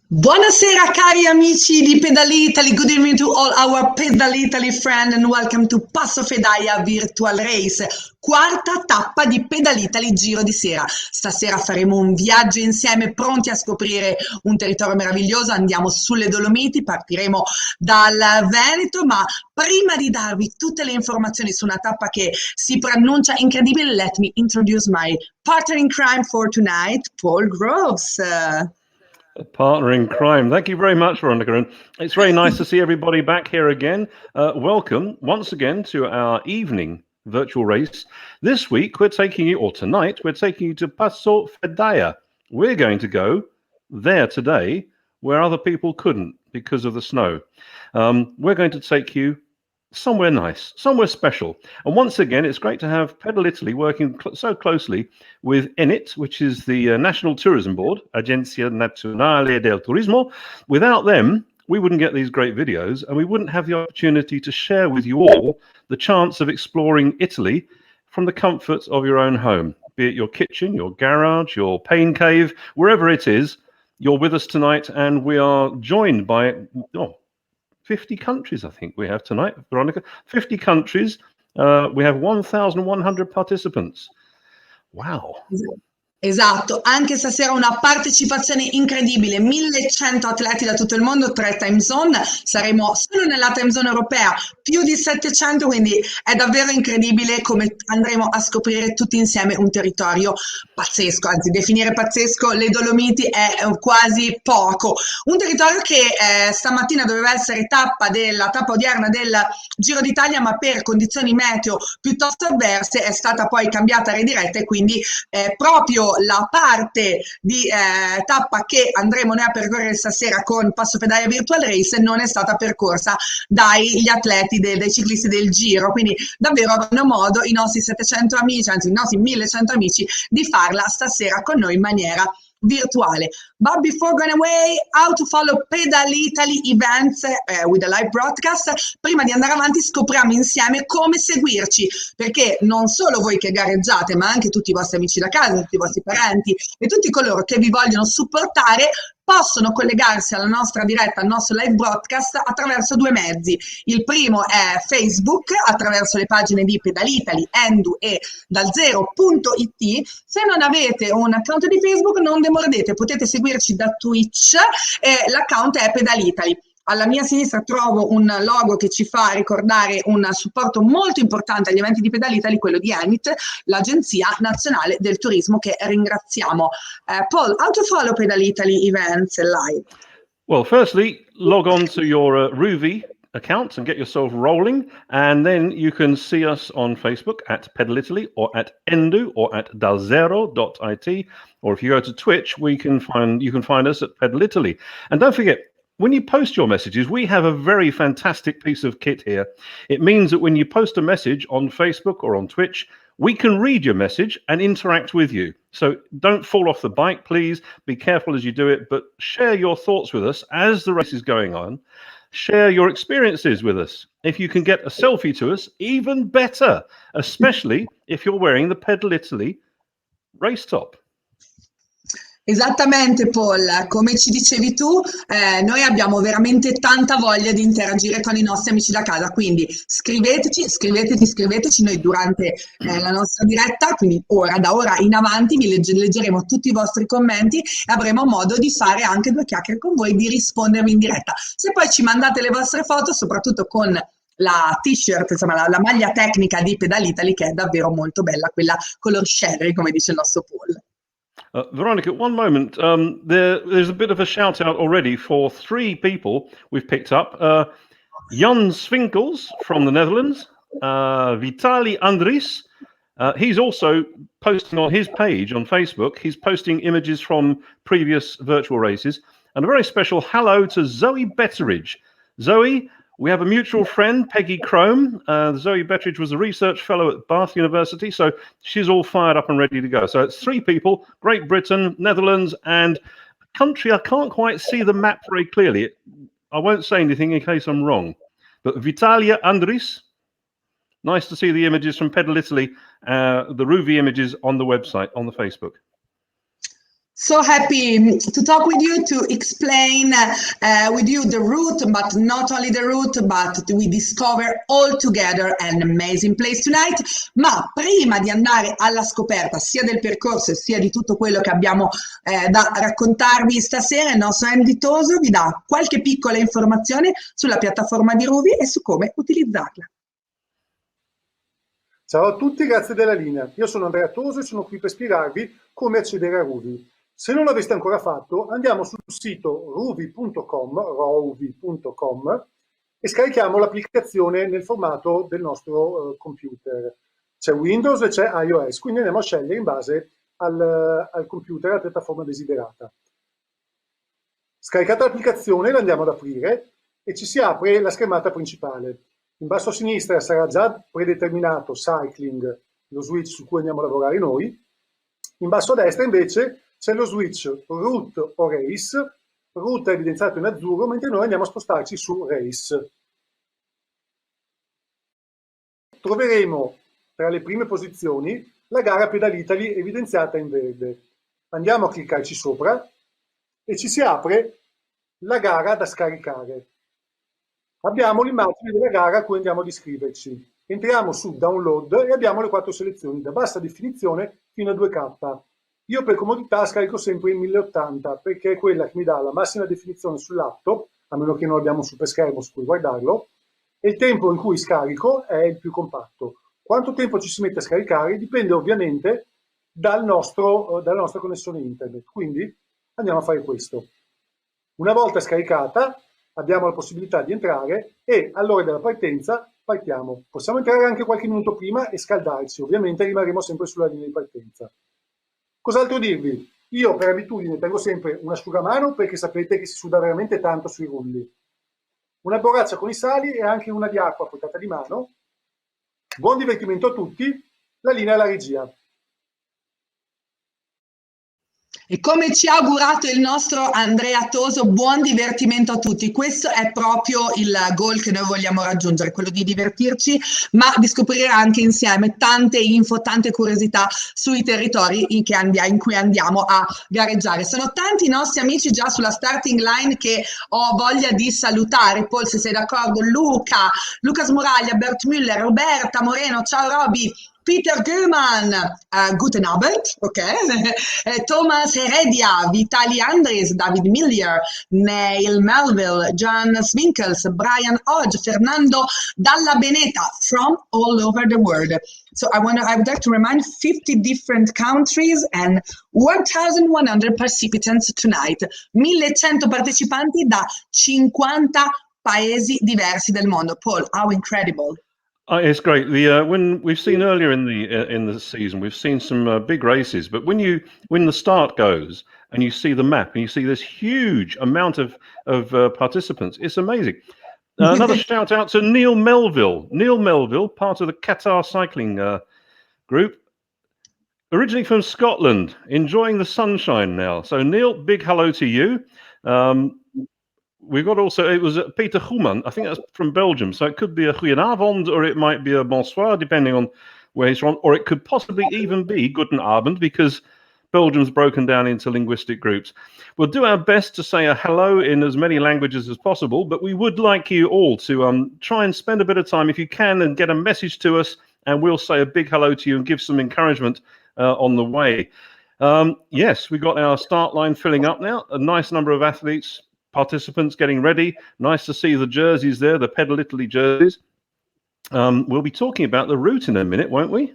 Buonasera cari amici di Pedal Italy, good evening to all our Pedal Italy friends and welcome to Passo Fedaia Virtual Race, quarta tappa di Pedal Italy Giro di Sera. Stasera faremo un viaggio insieme, pronti a scoprire un territorio meraviglioso, andiamo sulle Dolomiti, partiremo dal Veneto, ma prima di darvi tutte le informazioni su una tappa che si preannuncia incredibile, let me introduce my partner in crime for tonight, Paul Groves. A partner in crime. Thank you very much, Veronica. And it's very nice to see everybody back here again. Welcome once again to our evening virtual race. This week, we're taking you, or tonight, we're taking you to Passo Fedaia. We're going to go there today where other people couldn't because of the snow. We're going to take you somewhere nice, somewhere special. And once again, it's great to have Pedal Italy working so closely with ENIT, which is the National Tourism Board, Agenzia Nazionale del Turismo. Without them, we wouldn't get these great videos and we wouldn't have the opportunity to share with you all the chance of exploring Italy from the comfort of your own home, be it your kitchen, your garage, your pain cave, wherever it is. You're with us tonight and we are joined by 50 countries, I think we have tonight, Veronica. 50 countries. We have 1,100 participants. Wow. Esatto, anche stasera una partecipazione incredibile, 1100 atleti da tutto il mondo, 3 time zone, saremo solo nella time zone europea, più di 700, quindi è davvero incredibile come andremo a scoprire tutti insieme un territorio pazzesco, anzi definire pazzesco le Dolomiti è quasi poco, un territorio che stamattina doveva essere tappa odierna del Giro d'Italia, ma per condizioni meteo piuttosto avverse è stata poi cambiata rediretta e quindi proprio la parte di tappa che andremo noi a percorrere stasera con Passo Fedaia Virtual Race non è stata percorsa dagli atleti, dai ciclisti del Giro, quindi davvero avranno modo i nostri 700 amici, anzi i nostri 1100 amici, di farla stasera con noi in maniera virtuale. But before going away, how to follow Pedal Italy events with a live broadcast? Prima di andare avanti scopriamo insieme come seguirci, perché non solo voi che gareggiate, ma anche tutti i vostri amici da casa, tutti i vostri parenti e tutti coloro che vi vogliono supportare possono collegarsi alla nostra diretta, al nostro live broadcast attraverso 2 mezzi. Il primo è Facebook, attraverso le pagine di Pedal Italy, Endu e dalzero.it. Se non avete un account di Facebook non demordete, potete seguirci da Twitch e l'account è Pedal Italy. Alla mia sinistra trovo un logo che ci fa ricordare un supporto molto importante agli eventi di Pedal Italy, quello di ENIT, l'Agenzia Nazionale del Turismo, che ringraziamo. Paul, how to follow Pedal Italy events live? Well, firstly, log on to your Ruvi account and get yourself rolling, and then you can see us on Facebook at Pedal Italy or at Endu or at dalzero.it, or if you go to Twitch, you can find us at Pedal Italy. And don't forget, when you post your messages, we have a very fantastic piece of kit here. It means that when you post a message on Facebook or on Twitch, we can read your message and interact with you. So don't fall off the bike, please. Be careful as you do it, but share your thoughts with us as the race is going on. Share your experiences with us. If you can get a selfie to us, even better, especially if you're wearing the Pedal Italy race top. Esattamente Paul, come ci dicevi tu, noi abbiamo veramente tanta voglia di interagire con i nostri amici da casa, quindi scriveteci, noi durante la nostra diretta, quindi da ora in avanti vi leggeremo tutti i vostri commenti e avremo modo di fare anche 2 chiacchiere con voi, di rispondervi in diretta. Se poi ci mandate le vostre foto, soprattutto con la t-shirt, insomma la maglia tecnica di Pedal Italy, che è davvero molto bella, quella color sherry, come dice il nostro Paul. Veronica, one moment. There's a bit of a shout out already for 3 people we've picked up. Jan Swinkels from the Netherlands, Vitali Andries. He's also posting on his page on Facebook. He's posting images from previous virtual races. And a very special hello to Zoe Betteridge. Zoe, we have a mutual friend, Peggy Crome. Zoe Betteridge was a research fellow at Bath University, so she's all fired up and ready to go. So it's 3 people, Great Britain, Netherlands, and a country I can't quite see the map very clearly. I won't say anything in case I'm wrong. But Vitalia Andris, nice to see the images from Pedal Italy, the Ruvi images on the website, on the Facebook. So happy to talk with you, to explain with you the route, but not only the route, but we discover all together an amazing place tonight. Ma prima di andare alla scoperta sia del percorso sia di tutto quello che abbiamo da raccontarvi stasera, il nostro Andy Toso vi dà qualche piccola informazione sulla piattaforma di Ruvi e su come utilizzarla. Ciao a tutti, grazie della linea. Io sono Andrea Toso e sono qui per spiegarvi come accedere a Ruvi. Se non l'aveste ancora fatto, andiamo sul sito ruvi.com e scarichiamo l'applicazione nel formato del nostro computer. C'è Windows e c'è iOS, quindi andiamo a scegliere in base al computer, alla piattaforma desiderata. Scaricata l'applicazione, la andiamo ad aprire e ci si apre la schermata principale. In basso a sinistra sarà già predeterminato Cycling, lo switch su cui andiamo a lavorare noi. In basso a destra invece c'è lo switch Route o Race. Route è evidenziato in azzurro, mentre noi andiamo a spostarci su Race. Troveremo tra le prime posizioni la gara Pedal Italy evidenziata in verde. Andiamo a cliccarci sopra e ci si apre la gara da scaricare. Abbiamo l'immagine della gara a cui andiamo ad iscriverci. Entriamo su Download e abbiamo le 4 selezioni, da bassa definizione fino a 2K. Io per comodità scarico sempre in 1080 perché è quella che mi dà la massima definizione sul laptop, a meno che non abbiamo un super schermo su cui guardarlo, e il tempo in cui scarico è il più compatto. Quanto tempo ci si mette a scaricare dipende ovviamente dalla nostra connessione internet, quindi andiamo a fare questo. Una volta scaricata abbiamo la possibilità di entrare e all'ora della partenza partiamo. Possiamo entrare anche qualche minuto prima e scaldarci, ovviamente rimarremo sempre sulla linea di partenza. Cos'altro dirvi? Io per abitudine tengo sempre un asciugamano perché sapete che si suda veramente tanto sui rulli. Una borraccia con i sali e anche una di acqua a portata di mano. Buon divertimento a tutti, la linea alla regia. E come ci ha augurato il nostro Andrea Toso, buon divertimento a tutti. Questo è proprio il goal che noi vogliamo raggiungere, quello di divertirci, ma di scoprire anche insieme tante info, tante curiosità sui territori in cui andiamo a gareggiare. Sono tanti i nostri amici già sulla starting line che ho voglia di salutare. Paul, se sei d'accordo, Luca, Lucas Muraglia, Bert Müller, Roberta Moreno, ciao Roby, Peter Göman, guten Abend, okay. Thomas Heredia, Vitali Andres, David Millier, Neil Melville, John Swinkels, Brian Hodge, Fernando Dalla Beneta, from all over the world. So I would like to remind 50 different countries and 1,100 participants tonight. 1.100 partecipanti da 50 paesi diversi del mondo. Paul, how incredible. It's great. When we've seen earlier in the season, we've seen some big races. But when the start goes and you see the map and you see this huge amount of participants, it's amazing. Another shout out to Neil Melville. Neil Melville, part of the Qatar cycling group, originally from Scotland, enjoying the sunshine now. So Neil, big hello to you. We've got also, it was Peter Goeman, I think that's from Belgium. So it could be a goedenavond or it might be a bonsoir, depending on where he's from. Or it could possibly even be guten Abend because Belgium's broken down into linguistic groups. We'll do our best to say a hello in as many languages as possible, but we would like you all to try and spend a bit of time, if you can, and get a message to us, and we'll say a big hello to you and give some encouragement on the way. Yes, we've got our start line filling up now. A nice number of athletes, participants getting ready. Nice to see the jerseys there, the Pedal Italy jerseys. We'll be talking about the route in a minute, won't we?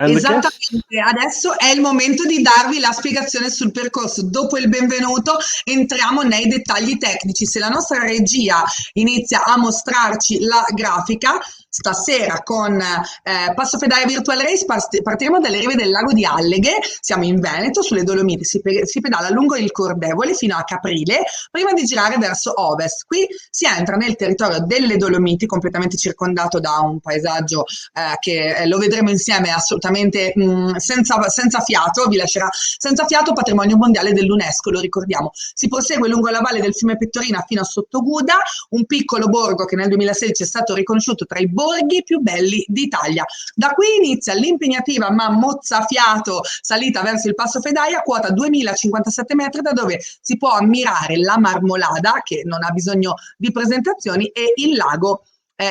And esattamente, adesso è il momento di darvi la spiegazione sul percorso. Dopo il benvenuto entriamo nei dettagli tecnici. Se la nostra regia inizia a mostrarci la grafica, stasera con Passo Fedaia Virtual Race partiremo dalle rive del lago di Alleghe, siamo in Veneto, sulle Dolomiti, si pedala lungo il Cordevole fino a Caprile, prima di girare verso ovest. Qui si entra nel territorio delle Dolomiti, completamente circondato da un paesaggio che lo vedremo insieme assolutamente assolutamente senza fiato, Villa Sera senza fiato, patrimonio mondiale dell'UNESCO, lo ricordiamo. Si prosegue lungo la valle del fiume Pettorina fino a Sottoguda, un piccolo borgo che nel 2016 è stato riconosciuto tra i borghi più belli d'Italia. Da qui inizia l'impegnativa ma mozzafiato salita verso il Passo Fedaia, quota 2057 metri, da dove si può ammirare la Marmolada, che non ha bisogno di presentazioni, e il lago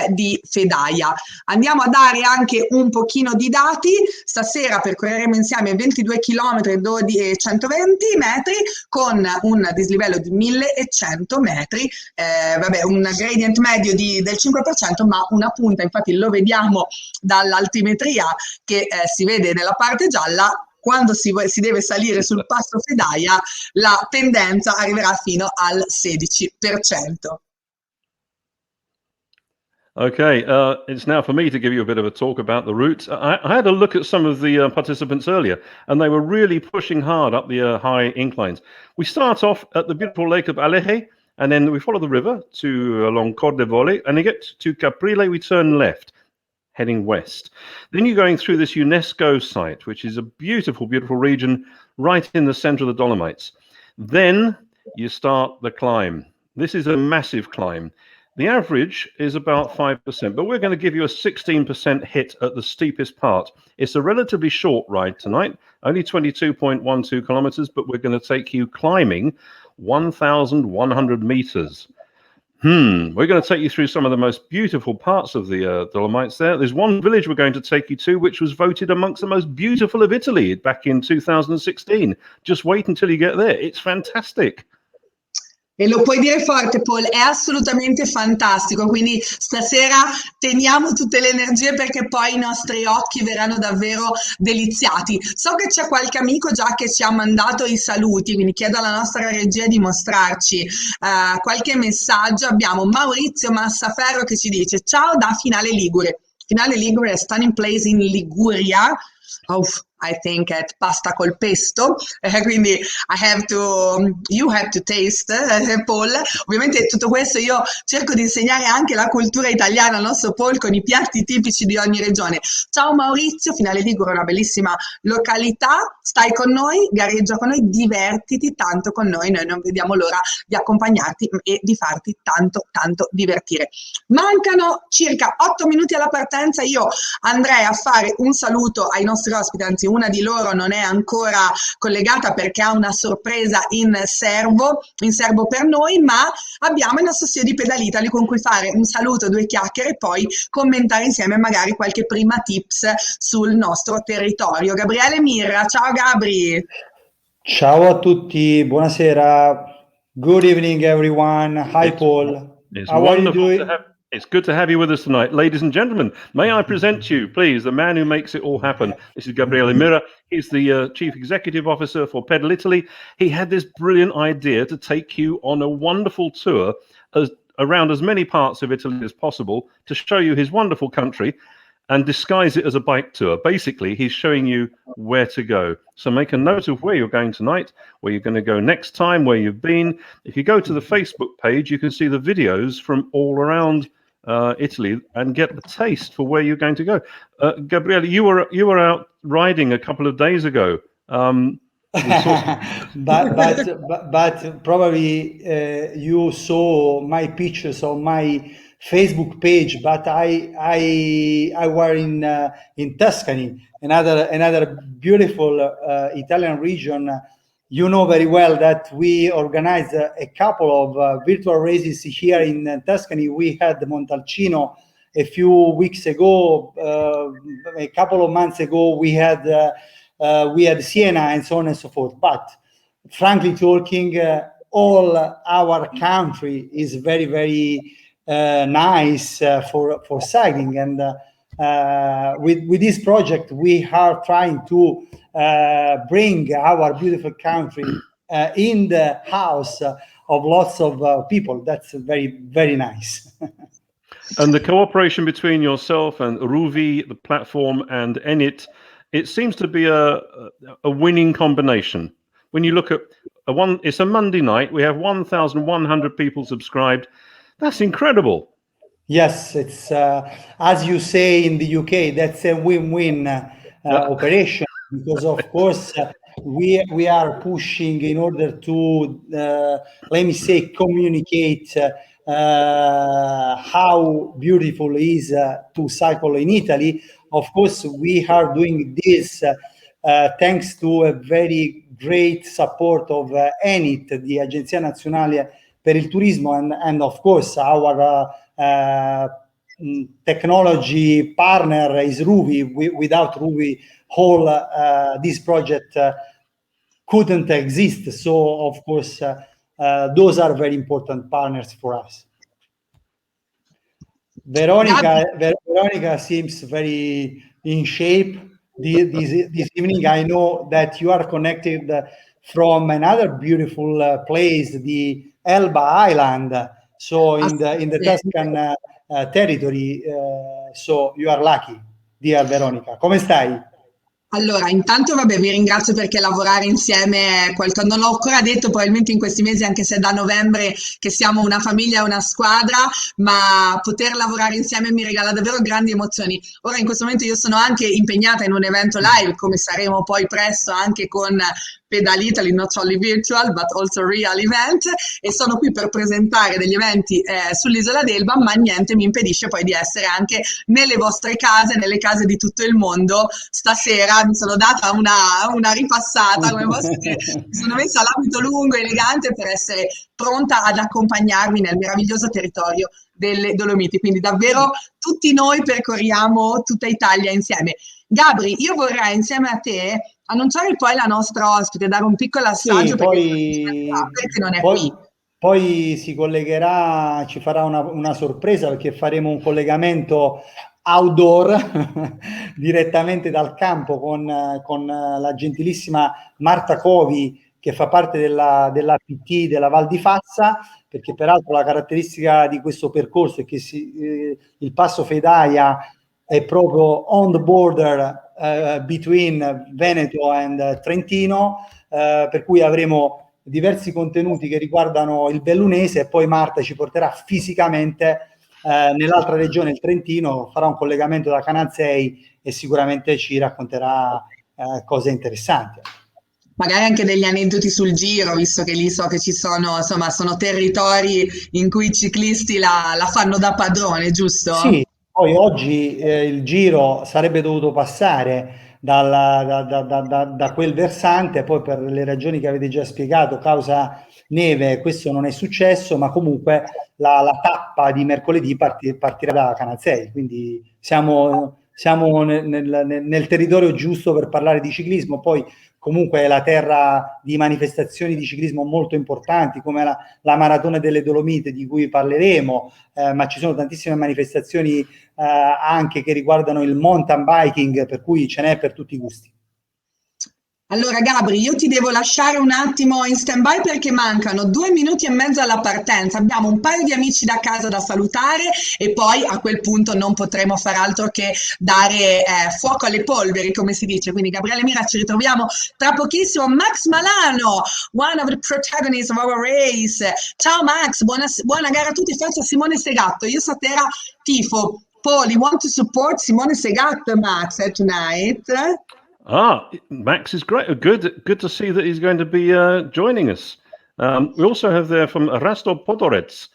di Fedaia. Andiamo a dare anche un pochino di dati. Stasera percorreremo insieme 22 km e 120 metri con un dislivello di 1100 metri, vabbè, un gradient medio del 5%, ma una punta, infatti lo vediamo dall'altimetria che si vede nella parte gialla. Quando si deve salire sul Passo Fedaia, la tendenza arriverà fino al 16%. Okay, it's now for me to give you a bit of a talk about the route. I had a look at some of the participants earlier, and they were really pushing hard up the high inclines. We start off at the beautiful lake of Aleje, and then we follow the river along Cor de Volle, and you get to Caprile, we turn left, heading west. Then you're going through this UNESCO site, which is a beautiful, beautiful region right in the center of the Dolomites. Then you start the climb. This is a massive climb. The average is about 5%, but we're going to give you a 16% hit at the steepest part. It's a relatively short ride tonight, only 22.12 kilometers, but we're going to take you climbing 1,100 meters. We're going to take you through some of the most beautiful parts of the Dolomites there. There's one village we're going to take you to, which was voted amongst the most beautiful of Italy back in 2016. Just wait until you get there. It's fantastic. E lo puoi dire forte, Paul, è assolutamente fantastico, quindi stasera teniamo tutte le energie perché poi i nostri occhi verranno davvero deliziati. So che c'è qualche amico già che ci ha mandato i saluti, quindi chiedo alla nostra regia di mostrarci qualche messaggio. Abbiamo Maurizio Massaferro che ci dice: ciao da Finale Ligure. Finale Ligure è stunning place in Liguria. I think at pasta col pesto, quindi you have to taste, Paul. Ovviamente tutto questo io cerco di insegnare anche la cultura italiana al nostro Paul con i piatti tipici di ogni regione. Ciao Maurizio, Finale Ligure è una bellissima località, stai con noi, gareggia con noi, divertiti tanto con noi non vediamo l'ora di accompagnarti e di farti tanto divertire. Mancano circa 8 minuti alla partenza, io andrei a fare un saluto ai nostri ospiti, anzi una di loro non è ancora collegata perché ha una sorpresa in serbo per noi, ma abbiamo il nostro CEO di Pedalitali con cui fare un saluto, 2 chiacchiere e poi commentare insieme magari qualche prima tips sul nostro territorio. Gabriele Mirra, ciao Gabri! Ciao a tutti, buonasera. Good evening everyone. Hi Paul. How are you doing? It's good to have you with us tonight. Ladies and gentlemen, may I present to you, please, the man who makes it all happen. This is Gabriele Mirra. He's the Chief Executive Officer for Pedal Italy. He had this brilliant idea to take you on a wonderful tour around as many parts of Italy as possible to show you his wonderful country and disguise it as a bike tour. Basically, he's showing you where to go. So make a note of where you're going tonight, where you're going to go next time, where you've been. If you go to the Facebook page, you can see the videos from all around Italy and get a taste for where you're going to go. Gabriele, you were out riding a couple of days ago. But probably you saw my pictures on my Facebook page, but I were in Tuscany, another beautiful Italian region. You know very well that we organized a couple of virtual races here in Tuscany. We had Montalcino a few weeks ago. A couple of months ago, we had Siena and so on and so forth. But frankly talking, all our country is very, very nice for cycling, and with this project we are trying to bring our beautiful country in the house of lots of people. That's very, very nice. And the cooperation between yourself and Ruvi, the platform, and Enit, it seems to be a winning combination. When you look at it's a Monday night, we have 1,100 people subscribed. That's incredible. Yes, it's as you say in the UK, that's a win-win operation, because of course we are pushing in order to let me say communicate how beautiful it is to cycle in Italy. Of course, we are doing this thanks to a very great support of ENIT, the Agenzia Nazionale per il Turismo, and of course our technology partner is Ruby. Without Ruby, whole this project couldn't exist. So of course those are very important partners for us. Veronica seems very in shape this evening. I know that you are connected from another beautiful place, the Elba Island, so in the Tuscan territory. So you are lucky, dear Veronica. Come stai? Allora, intanto vabbè, vi ringrazio perché lavorare insieme è qualcosa, non l'ho ancora detto probabilmente in questi mesi, anche se è da novembre che siamo una famiglia, una squadra, ma poter lavorare insieme mi regala davvero grandi emozioni. Ora in questo momento io sono anche impegnata in un evento live, come saremo poi presto anche con Pedal Italy, not only virtual but also real event, e sono qui per presentare degli eventi sull'isola d'Elba, ma niente mi impedisce poi di essere anche nelle vostre case, nelle case di tutto il mondo. Stasera mi sono data una ripassata, come posso dire, mi sono messa l'abito lungo e elegante per essere pronta ad accompagnarvi nel meraviglioso territorio delle Dolomiti, quindi davvero tutti noi percorriamo tutta Italia insieme. Gabri, io vorrei insieme a te annunciare poi la nostra ospite, dare un piccolo assaggio perché non è qui. Poi si collegherà, ci farà una sorpresa perché faremo un collegamento outdoor direttamente dal campo con la gentilissima Marta Covi, che fa parte della PT della Val di Fassa, perché peraltro la caratteristica di questo percorso è che il Passo Fedaia è proprio on the border between Veneto and Trentino, per cui avremo diversi contenuti che riguardano il bellunese, e poi Marta ci porterà fisicamente nell'altra regione, il Trentino, farà un collegamento da Canazei e sicuramente ci racconterà cose interessanti. Magari anche degli aneddoti sul Giro, visto che lì so che ci sono, insomma, sono territori in cui i ciclisti la fanno da padrone, giusto? Sì, poi oggi il Giro sarebbe dovuto passare da quel versante, poi per le ragioni che avete già spiegato, causa neve, questo non è successo, ma comunque la tappa di mercoledì partirà da Canazei, quindi siamo nel territorio giusto per parlare di ciclismo. Poi comunque è la terra di manifestazioni di ciclismo molto importanti, come la Maratona delle Dolomiti, di cui parleremo, ma ci sono tantissime manifestazioni anche che riguardano il mountain biking, per cui ce n'è per tutti i gusti. Allora Gabri, io ti devo lasciare un attimo in stand-by perché mancano 2 minuti e mezzo alla partenza. Abbiamo un paio di amici da casa da salutare e poi a quel punto non potremo far altro che dare fuoco alle polveri, come si dice. Quindi Gabriele Mira, ci ritroviamo tra pochissimo. Max Malano, one of the protagonists of our race. Ciao Max, buona gara a tutti. Forza Simone Segatto. Io stasera tifo. Paul, you want to support Simone Segatto, Max, tonight? Max is great. Good to see that he's going to be joining us. We also have there from Rasto Podorets.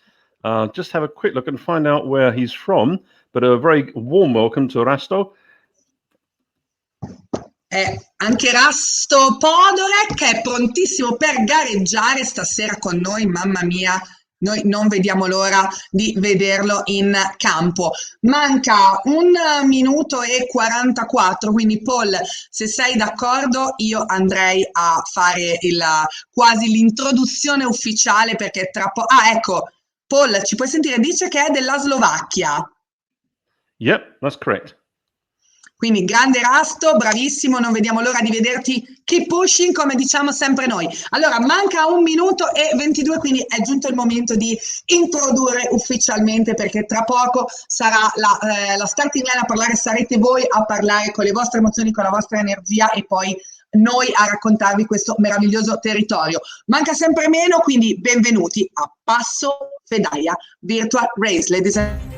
Just have a quick look and find out where he's from. But a very warm welcome to Rasto. Anche Rasto Podorek è prontissimo per gareggiare stasera con noi, mamma mia. Noi non vediamo l'ora di vederlo in campo. Manca 1 minuto e 44, quindi Paul, se sei d'accordo, io andrei a fare quasi l'introduzione ufficiale perché tra poco... ecco, Paul, ci puoi sentire? Dice che è della Slovacchia. Yep, that's correct. Quindi grande Rasto, bravissimo, non vediamo l'ora di vederti keep pushing, come diciamo sempre noi. Allora, manca 1 minuto e 22, quindi è giunto il momento di introdurre ufficialmente, perché tra poco sarà la starting line a parlare, sarete voi a parlare con le vostre emozioni, con la vostra energia e poi noi a raccontarvi questo meraviglioso territorio. Manca sempre meno, quindi benvenuti a Passo Fedaia Virtual Race, ladies and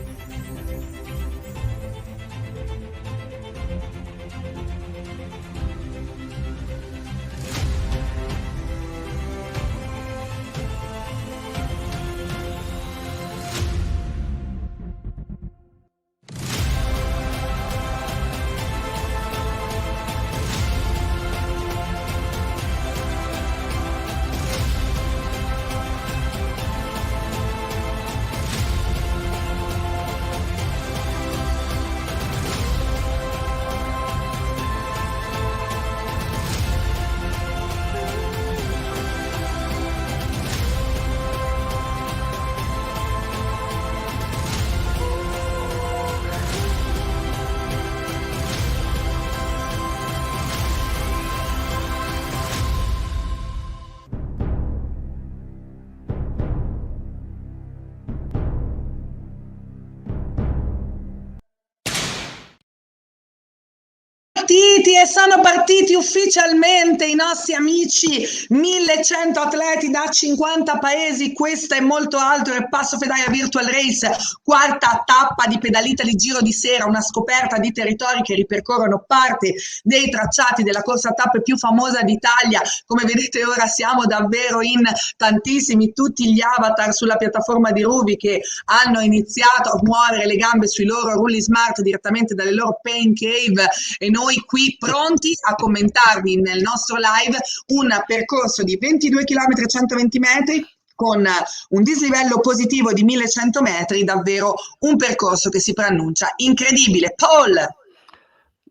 e sono partiti ufficialmente i nostri amici, 1100 atleti da 50 paesi, questa è molto altro, è Passo Fedaia Virtual Race, quarta tappa di Pedalita di Giro di Sera, una scoperta di territori che ripercorrono parte dei tracciati della corsa tappe più famosa d'Italia. Come vedete ora siamo davvero in tantissimi, tutti gli avatar sulla piattaforma di Ruby che hanno iniziato a muovere le gambe sui loro rulli smart direttamente dalle loro pain cave e noi qui pronti a commentarvi nel nostro live un percorso di 22 km e 120 metri con un dislivello positivo di 1100 metri, davvero un percorso che si preannuncia incredibile. Paul!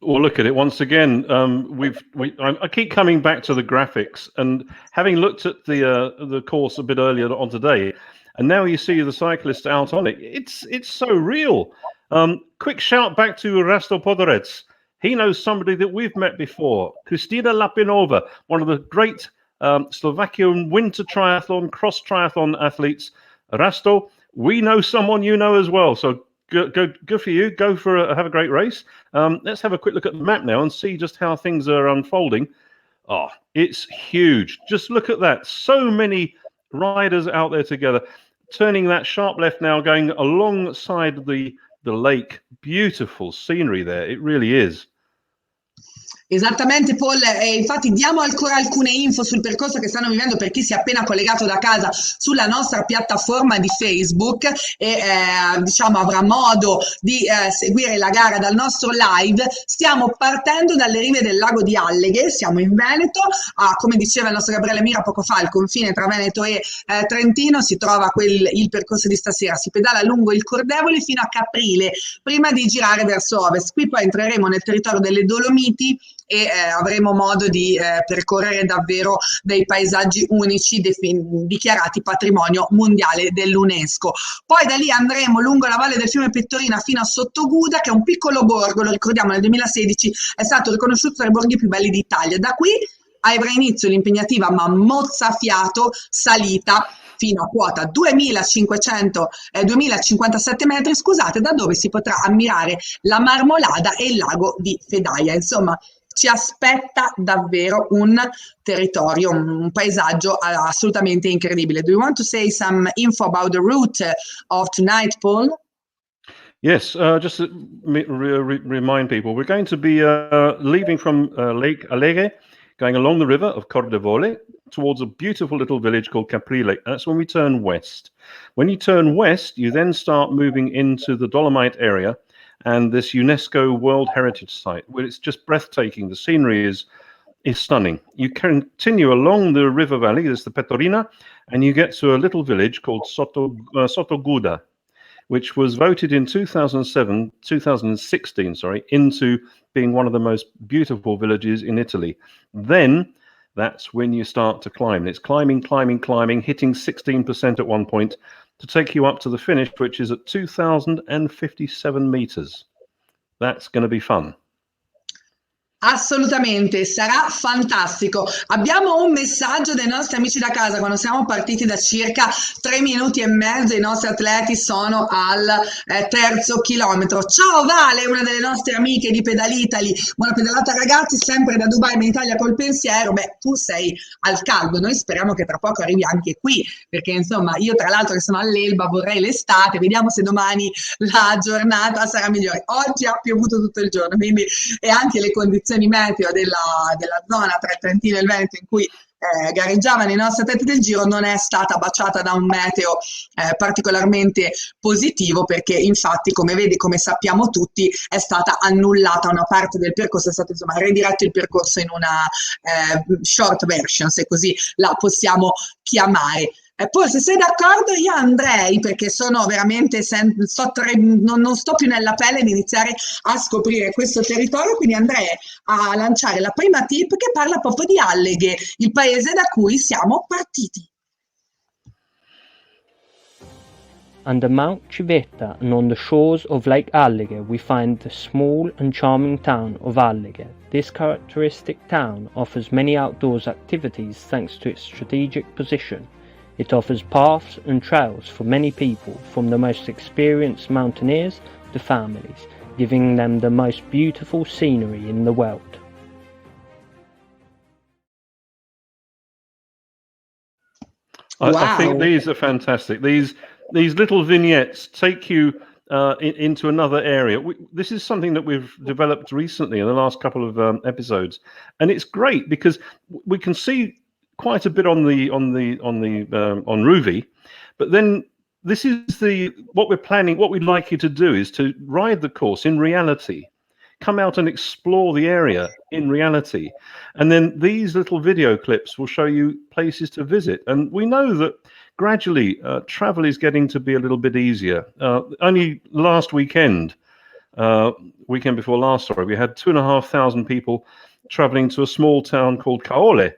Well, look at it once again. I keep coming back to the graphics, and having looked at the course a bit earlier on today, and now you see the cyclists out on it. It's so real. Quick shout back to Rasto Podorets. He knows somebody that we've met before, Kristina Lapinova, one of the great Slovakian winter triathlon, cross triathlon athletes. Rasto, we know someone you know as well. So good for you. Have a great race. Let's have a quick look at the map now and see just how things are unfolding. Oh, it's huge. Just look at that. So many riders out there together. Turning that sharp left now, going alongside the lake. Beautiful scenery there. It really is. Esattamente Paul, infatti diamo ancora alcune info sul percorso che stanno vivendo per chi si è appena collegato da casa sulla nostra piattaforma di Facebook e diciamo avrà modo di seguire la gara dal nostro live. Stiamo partendo dalle rive del lago di Alleghe, siamo in Veneto, come diceva il nostro Gabriele Mira poco fa, al confine tra Veneto e Trentino si trova il percorso di stasera, si pedala lungo il Cordevole fino a Caprile prima di girare verso ovest, qui poi entreremo nel territorio delle Dolomiti e avremo modo di percorrere davvero dei paesaggi unici dichiarati patrimonio mondiale dell'UNESCO. Poi da lì andremo lungo la valle del fiume Pettorina fino a Sottoguda, che è un piccolo borgo, lo ricordiamo nel 2016 è stato riconosciuto tra i borghi più belli d'Italia. Da qui avrà inizio l'impegnativa ma mozzafiato salita fino a quota 2057 metri, scusate, da dove si potrà ammirare la Marmolada e il lago di Fedaia. Insomma, ci aspetta davvero un territorio, un paesaggio assolutamente incredibile. Do you want to say some info about the route of tonight, Paul? Yes, just to remind people, we're going to be leaving from Lake Alleghe, going along the river of Cordevole towards a beautiful little village called Caprile. That's when we turn west. When you turn west, you then start moving into the Dolomite area and this UNESCO World Heritage Site, where it's just breathtaking. The scenery is stunning. You continue along the river valley, there's the Pettorina, and you get to a little village called Sottoguda, which was voted in 2016, into being one of the most beautiful villages in Italy. Then that's when you start to climb. It's climbing, hitting 16% at one point to take you up to the finish, which is at 2,057 meters. That's going to be fun. Assolutamente, sarà fantastico. Abbiamo un messaggio dei nostri amici da casa. Quando siamo partiti da circa 3 minuti e mezzo, i nostri atleti sono al terzo chilometro. Ciao Vale, una delle nostre amiche di Pedalitali. Buona pedalata ragazzi, sempre da Dubai in Italia col pensiero. Beh, tu sei al caldo, noi speriamo che tra poco arrivi anche qui, perché insomma io tra l'altro che sono all'Elba vorrei l'estate, vediamo se domani la giornata sarà migliore. Oggi ha piovuto tutto il giorno, quindi e anche le condizioni meteo della zona tra il Trentino e il Veneto in cui gareggiavano i nostri atleti del Giro non è stata baciata da un meteo particolarmente positivo, perché infatti come sappiamo tutti è stata annullata una parte del percorso, è stato insomma ridiretto il percorso in una short version, se così la possiamo chiamare. Poi se sei d'accordo io andrei, perché sono veramente non sto più nella pelle di iniziare a scoprire questo territorio, quindi andrei a lanciare la prima tip che parla proprio di Alleghe, il paese da cui siamo partiti. Under Mount Civetta and on the shores of Lake Alleghe we find the small and charming town of Alleghe. This characteristic town offers many outdoors activities thanks to its strategic position. It offers paths and trails for many people, from the most experienced mountaineers to families, giving them the most beautiful scenery in the world. I think Wow. these are fantastic. These little vignettes take you into another area. This is something that we've developed recently in the last couple of episodes, and it's great because we can see quite a bit on Ruvi, but then this is what we're planning. What we'd like you to do is to ride the course in reality. Come out and explore the area in reality. And then these little video clips will show you places to visit. And we know that gradually travel is getting to be a little bit easier. Only last weekend before last, sorry, we had 2,500 people traveling to a small town called Kaole.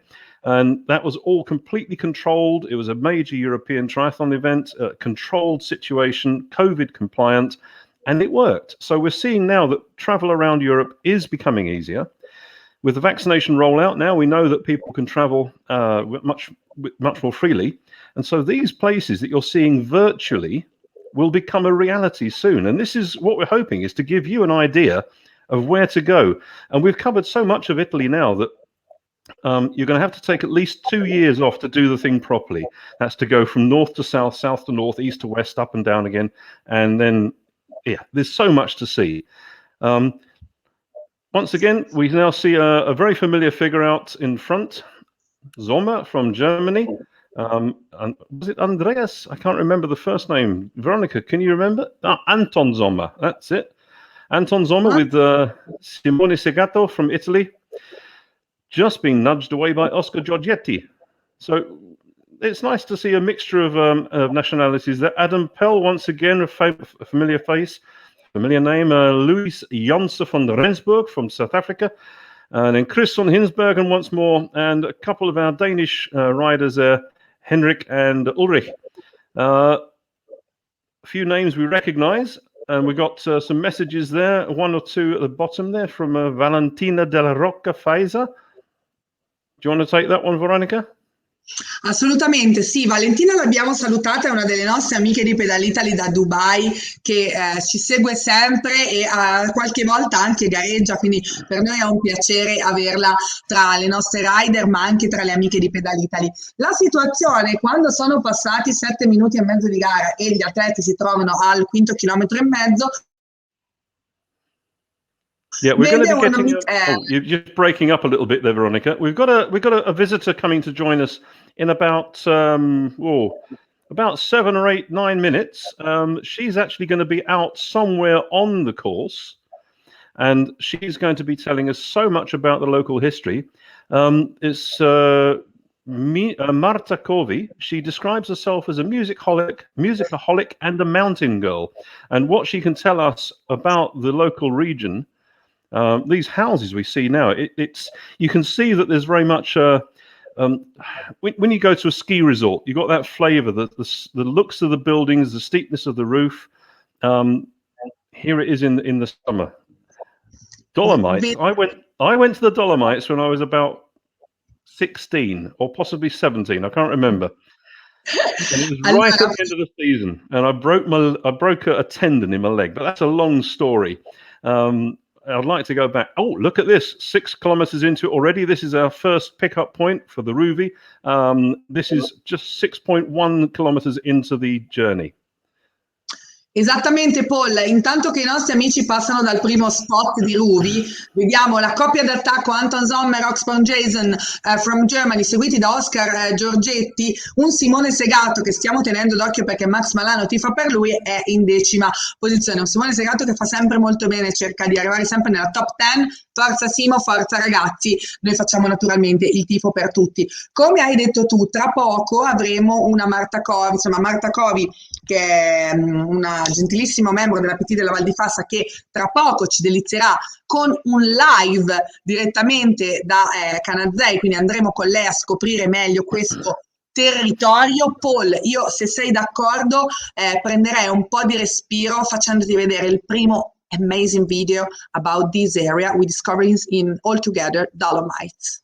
And that was all completely controlled. It was a major European triathlon event, a controlled situation, COVID compliant. And it worked. So we're seeing now that travel around Europe is becoming easier. With the vaccination rollout, now we know that people can travel much more freely. And so these places that you're seeing virtually will become a reality soon. And this is what we're hoping, is to give you an idea of where to go. And we've covered so much of Italy now that you're going to have to take at least 2 years off to do the thing properly. That's to go from north to south, south to north, east to west, up and down again. And then yeah, there's so much to see. Once again, we now see a very familiar figure out in front, Sommer from Germany. And was it Andreas? I can't remember the first name. Veronica, can you remember? Anton Sommer, that's it. Anton Sommer with Simone Segato from Italy, just being nudged away by Oscar Giorgetti. So it's nice to see a mixture of nationalities there. Adam Pell, once again, a familiar face, familiar name. Luis Janse van Rensburg from South Africa. And then Chris van Hinsbergen once more. And a couple of our Danish riders there, Henrik and Ulrich. A few names we recognize. And we got some messages there, one or two at the bottom there from Valentina Della Rocca Faiza. Do you want to take that one, Veronica? Assolutamente sì, Valentina l'abbiamo salutata, è una delle nostre amiche di Pedalitaly da Dubai che ci segue sempre e qualche volta anche gareggia, quindi per noi è un piacere averla tra le nostre rider ma anche tra le amiche di Pedalitaly. La situazione quando sono passati 7 minuti e mezzo di gara e gli atleti si trovano al quinto chilometro e mezzo. Yeah, we're going to be getting. You're just breaking up a little bit there, Veronica. We've got a visitor coming to join us in about 7 or 8, 9 minutes. She's actually going to be out somewhere on the course, and she's going to be telling us so much about the local history. It's Marta Corvi. She describes herself as a musicaholic, and a mountain girl, and what she can tell us about the local region. These houses we see now, you can see that there's very much when you go to a ski resort, you got that flavor, the looks of the buildings, the steepness of the roof. Here it is in the summer. Dolomites. I went to the Dolomites when I was about 16 or possibly 17. I can't remember. And it was right at the end of the season, and I broke a tendon in my leg. But that's a long story. I'd like to go back. Oh, look at this. 6 kilometers into it already. This is our first pickup point for the Ruvi. This is just 6.1 kilometers into the journey. Esattamente, Paul. Intanto che i nostri amici passano dal primo spot di Ruvi, vediamo la coppia d'attacco Anton Sommer, Oxford Jason from Germany, seguiti da Oscar Giorgetti, un Simone Segato che stiamo tenendo d'occhio perché Max Malano tifa per lui, è in 10ª posizione. Un Simone Segato che fa sempre molto bene, cerca di arrivare sempre nella top 10. Forza Simo, forza ragazzi, noi facciamo naturalmente il tifo per tutti. Come hai detto tu, tra poco avremo una Marta Covi, che è una gentilissimo membro della PT della Val di Fassa, che tra poco ci delizierà con un live direttamente da Canazei, quindi andremo con lei a scoprire meglio questo territorio. Paul, io se sei d'accordo prenderei un po' di respiro facendoti vedere il primo amazing video about this area we discovered in Altogether Dolomites.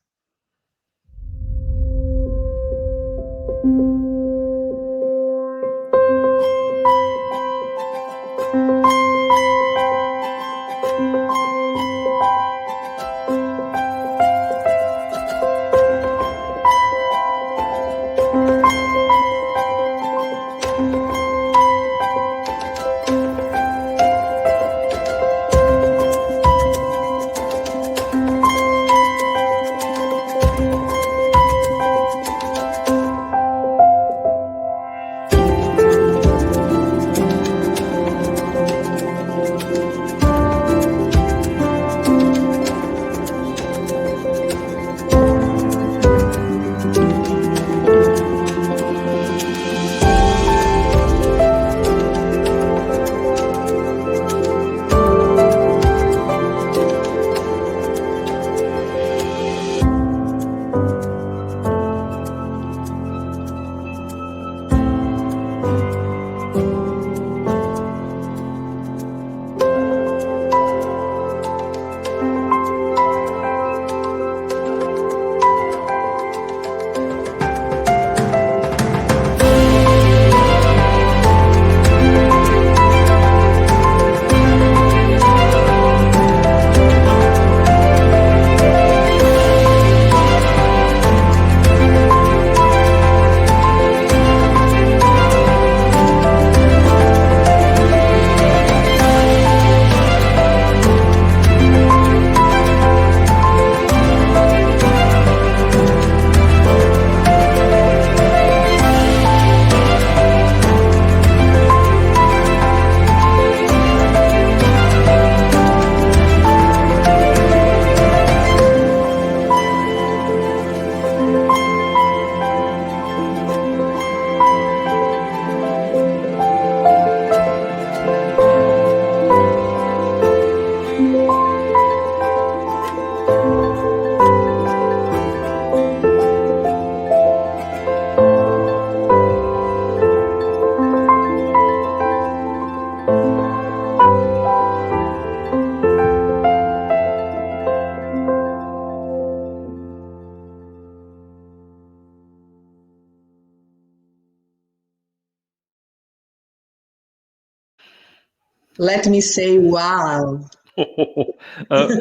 Let me say wow.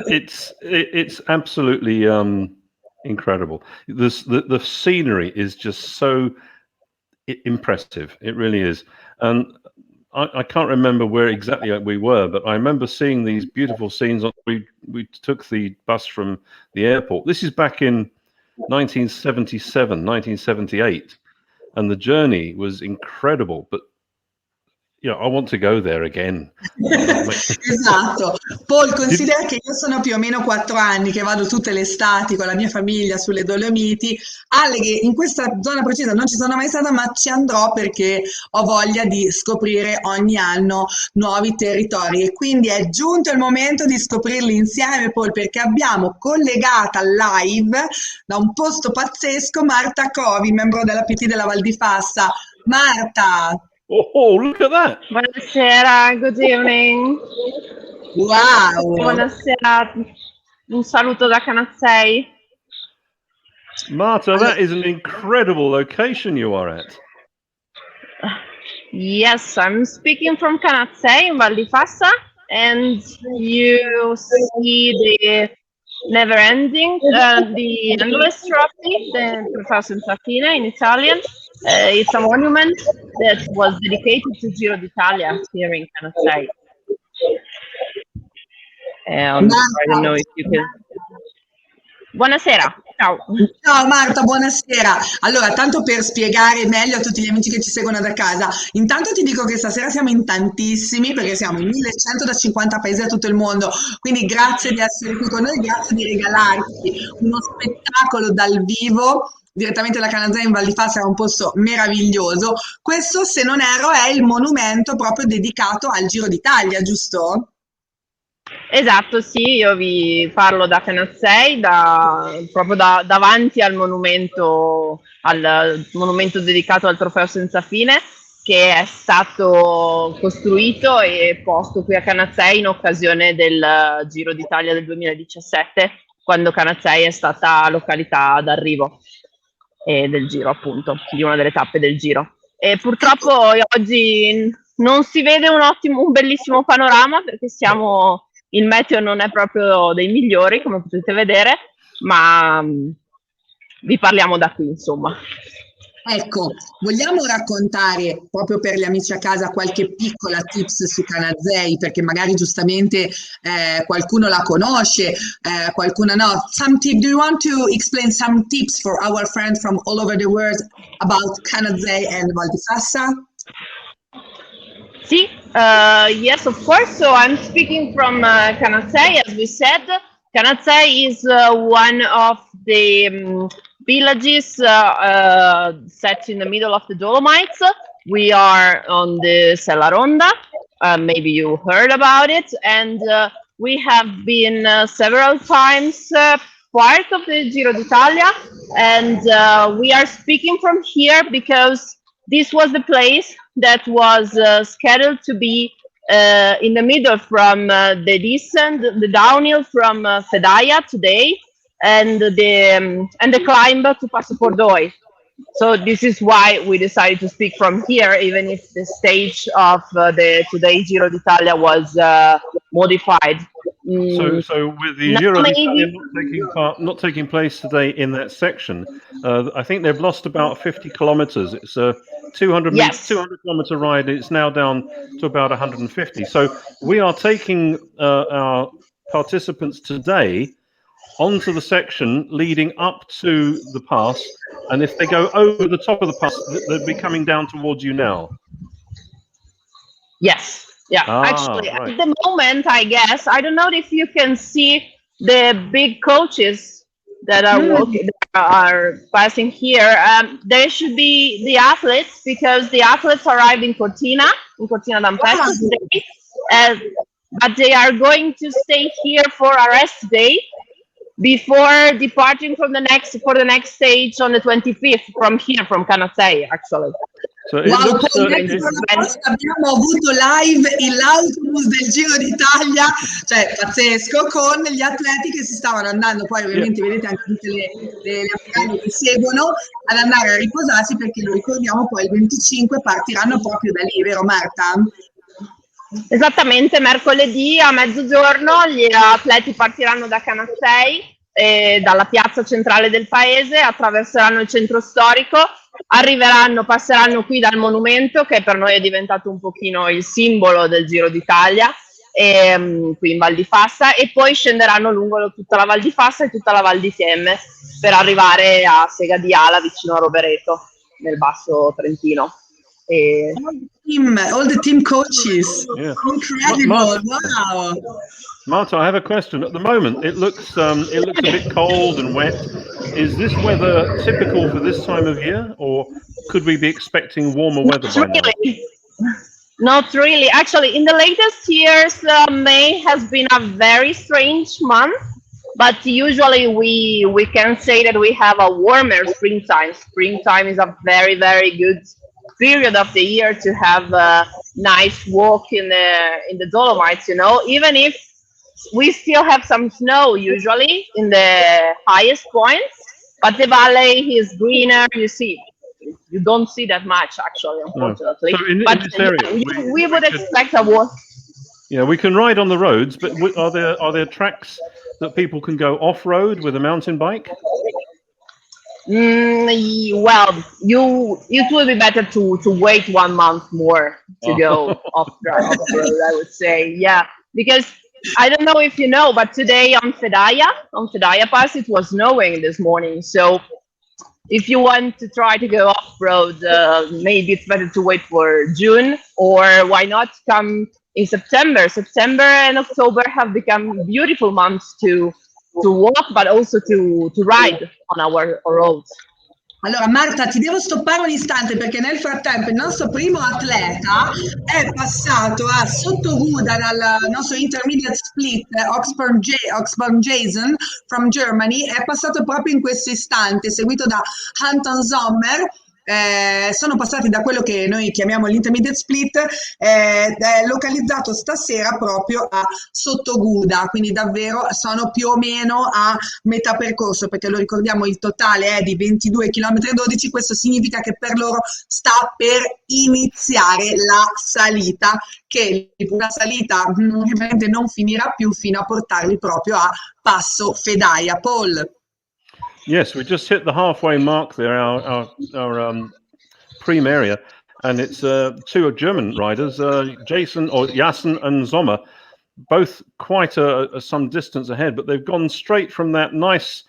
It's absolutely incredible. The scenery is just so impressive. It really is. And I can't remember where exactly we were, but I remember seeing these beautiful scenes. We took the bus from the airport. This is back in 1977, 1978, and the journey was incredible. But I want to go there again. Esatto. Paul, considera che io sono più o meno 4 anni che vado tutte le estati con la mia famiglia sulle Dolomiti. Alleghe, in questa zona precisa non ci sono mai stata, ma ci andrò perché ho voglia di scoprire ogni anno nuovi territori e quindi è giunto il momento di scoprirli insieme, Paul, perché abbiamo collegata live da un posto pazzesco Marta Covi, membro della PT della Val di Fassa. Marta! Oh, look at that! Buonasera, good evening. Wow! Buonasera, un saluto da Canazzei. Marta, that is an incredible location you are at. Yes, I'm speaking from Canazzei in Val di Fassa, and you see the never-ending, the endless trophy, the Trofeo Senza Fine in Italian. It's a monument that was dedicated to Giro d'Italia here in Canazzei. I don't know if you can. Buonasera, ciao. Ciao Marta, buonasera. Allora, tanto per spiegare meglio a tutti gli amici che ci seguono da casa, intanto ti dico che stasera siamo in tantissimi perché siamo in 1100 da 50 paesi da tutto il mondo, quindi grazie di essere qui con noi, grazie di regalarci uno spettacolo dal vivo direttamente da Canazzei in Val di Fassa, è un posto meraviglioso. Questo, se non erro, è il monumento proprio dedicato al Giro d'Italia, giusto? Esatto, sì, io vi parlo da Canazzei, proprio davanti al monumento dedicato al Trofeo Senza Fine, che è stato costruito e posto qui a Canazzei in occasione del Giro d'Italia del 2017, quando Canazzei è stata località d'arrivo del Giro, appunto, di una delle tappe del Giro. E purtroppo oggi non si vede un bellissimo panorama perché il meteo non è proprio dei migliori, come potete vedere, ma vi parliamo da qui, insomma. Ecco, vogliamo raccontare proprio per gli amici a casa qualche piccola tips su Canazzei, perché magari giustamente qualcuno la conosce, qualcuno no. Do you want to explain some tips for our friends from all over the world about Canazzei and Val di Fassa? Sì, yes, of course. So I'm speaking from Canazzei, as we said. Canazzei is one of the villages set in the middle of the Dolomites. We are on the Sella Ronda. Maybe you heard about it. And we have been several times part of the Giro d'Italia. And we are speaking from here because this was the place that was scheduled to be in the middle from the descent, the downhill from Fedaia today, and the climb to Passo Fedaia. So this is why we decided to speak from here, even if the stage of the today's Giro d'Italia was modified. So with the Giro d'Italia not taking place today in that section, I think they've lost about 50 kilometers. It's a 200 kilometer ride. It's now down to about 150. So we are taking our participants today onto the section leading up to the pass, and if they go over the top of the pass, they'll be coming down towards you now. Yes. Yeah, actually, right. At the moment, I guess, I don't know if you can see the big coaches that are passing here. There should be the athletes, because the athletes arrived in Cortina d'Ampezzo today, but they are going to stay here for a rest day before departing for the next stage on the 25th from Canazzei, actually. So it looks abbiamo avuto live l'autobus del Giro d'Italia, cioè pazzesco, con gli atleti che si stavano andando, poi ovviamente vedete anche tutte le africane che seguono, ad andare a riposarsi, perché lo ricordiamo, poi il 25 partiranno proprio da lì, vero Marta? Esattamente, mercoledì a mezzogiorno gli atleti partiranno da Canazzei, dalla piazza centrale del paese, attraverseranno il centro storico, arriveranno, passeranno qui dal monumento che per noi è diventato un pochino il simbolo del Giro d'Italia, qui in Val di Fassa, e poi scenderanno lungo tutta la Val di Fassa e tutta la Val di Fiemme per arrivare a Sega di Ala, vicino a Rovereto, nel Basso Trentino. All the team coaches. Yeah. Incredible! Wow. Marta, I have a question. At the moment, it looks a bit cold and wet. Is this weather typical for this time of year, or could we be expecting warmer weather by now? Not really. Actually, in the latest years, May has been a very strange month. But usually we can say that we have a warmer springtime. Springtime is a very, very good period of the year to have a nice walk in the Dolomites, you know, even if we still have some snow usually in the highest points, but the valley is greener, you don't see that much actually, unfortunately. So in this area, we would expect a walk. Yeah, we can ride on the roads, but are there tracks that people can go off-road with a mountain bike? Well, it will be better to wait 1 month more to go off-road, I would say. Yeah, because I don't know if you know, but today on Fedaia Pass, it was snowing this morning. So if you want to try to go off-road, maybe it's better to wait for June, or why not come in September. September and October have become beautiful months to walk, but also to ride on our roads. Allora Marta, ti devo stoppare un istante perché nel frattempo il nostro primo atleta è passato a sottoguida dal nostro intermediate split Oxford Jason from Germany, è passato proprio in questo istante, seguito da Anton Sommer. Sono passati da quello che noi chiamiamo l'intermediate split, è localizzato stasera proprio a Sottoguda, quindi davvero sono più o meno a metà percorso, perché lo ricordiamo il totale è di 22 km e 12, questo significa che per loro sta per iniziare la salita, che la salita ovviamente non finirà più fino a portarli proprio a Passo Fedaia. Paul. Yes, we just hit the halfway mark there, our Prem area, and it's two German riders, Jason and Sommer, both quite some distance ahead, but they've gone straight from that nice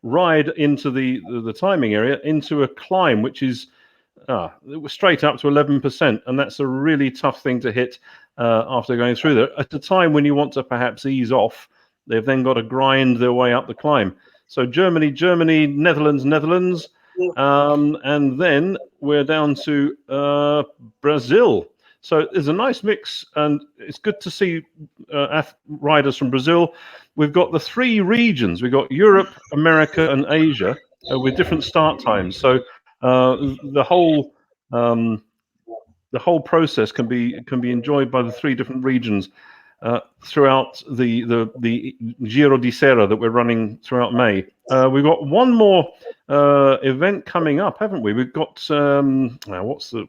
ride into the timing area into a climb, which is straight up to 11%, and that's a really tough thing to hit after going through there. At a time when you want to perhaps ease off, they've then got to grind their way up the climb. So Germany, Netherlands, and then we're down to Brazil. So there's a nice mix, and it's good to see riders from Brazil. We've got the three regions. We've got Europe, America, and Asia with different start times. So the whole process can be enjoyed by the three different regions throughout the Giro di Sera that we're running throughout May. We've got one more event coming up, haven't we? We've got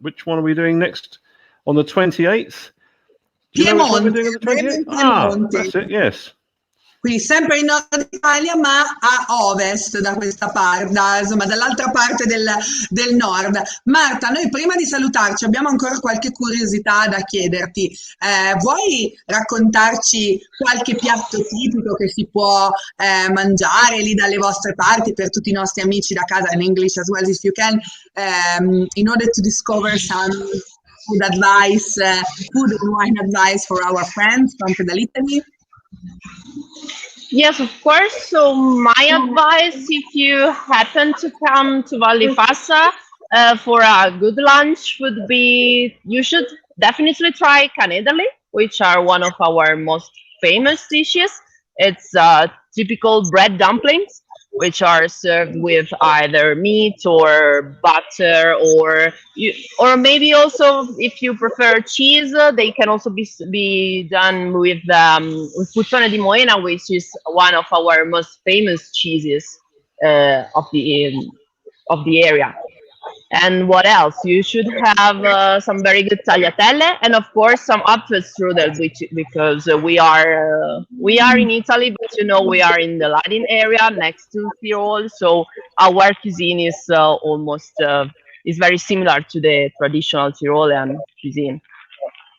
which one are we doing next? On the 28th? Do you know which one we're doing on the 28th? That's it, yes. Quindi sempre in Nord Italia, ma a ovest da questa parte, insomma dall'altra parte del nord. Marta, noi prima di salutarci abbiamo ancora qualche curiosità da chiederti. Vuoi raccontarci qualche piatto tipico che si può mangiare lì dalle vostre parti per tutti i nostri amici da casa, in English as well if you can, in order to discover some food advice, food and wine advice for our friends from Italy? Yes, of course. So my advice, if you happen to come to Val di Fassa for a good lunch, would be you should definitely try canederli, which are one of our most famous dishes. It's typical bread dumplings, which are served with either meat or butter, or maybe also, if you prefer cheese, they can also be done with Puzzone di Moena, which is one of our most famous cheeses of the area. And what else? You should have some very good tagliatelle, and of course some Apfelstrudel, because we are in Italy, but we are in the Latin area next to Tyrol, so our cuisine is almost is very similar to the traditional Tyrolean cuisine.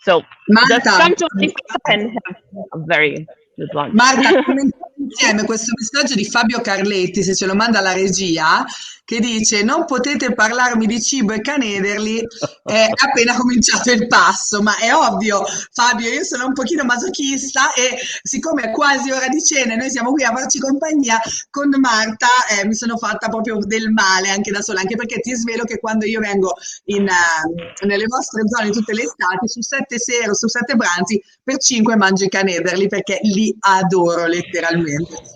So just Marta, come to Pisa and have a very good lunch. Marta, commentiamo insieme questo messaggio di Fabio Carletti, se ce lo manda la regia, che dice: non potete parlarmi di cibo e canederli, è appena cominciato il passo. Ma è ovvio, Fabio, io sono un pochino masochista e siccome è quasi ora di cena e noi siamo qui a farci compagnia, con Marta mi sono fatta proprio del male anche da sola, anche perché ti svelo che quando io vengo nelle vostre zone tutte le estati, su 7 sere o su 7 pranzi, per 5 mangio i canederli, perché li adoro letteralmente.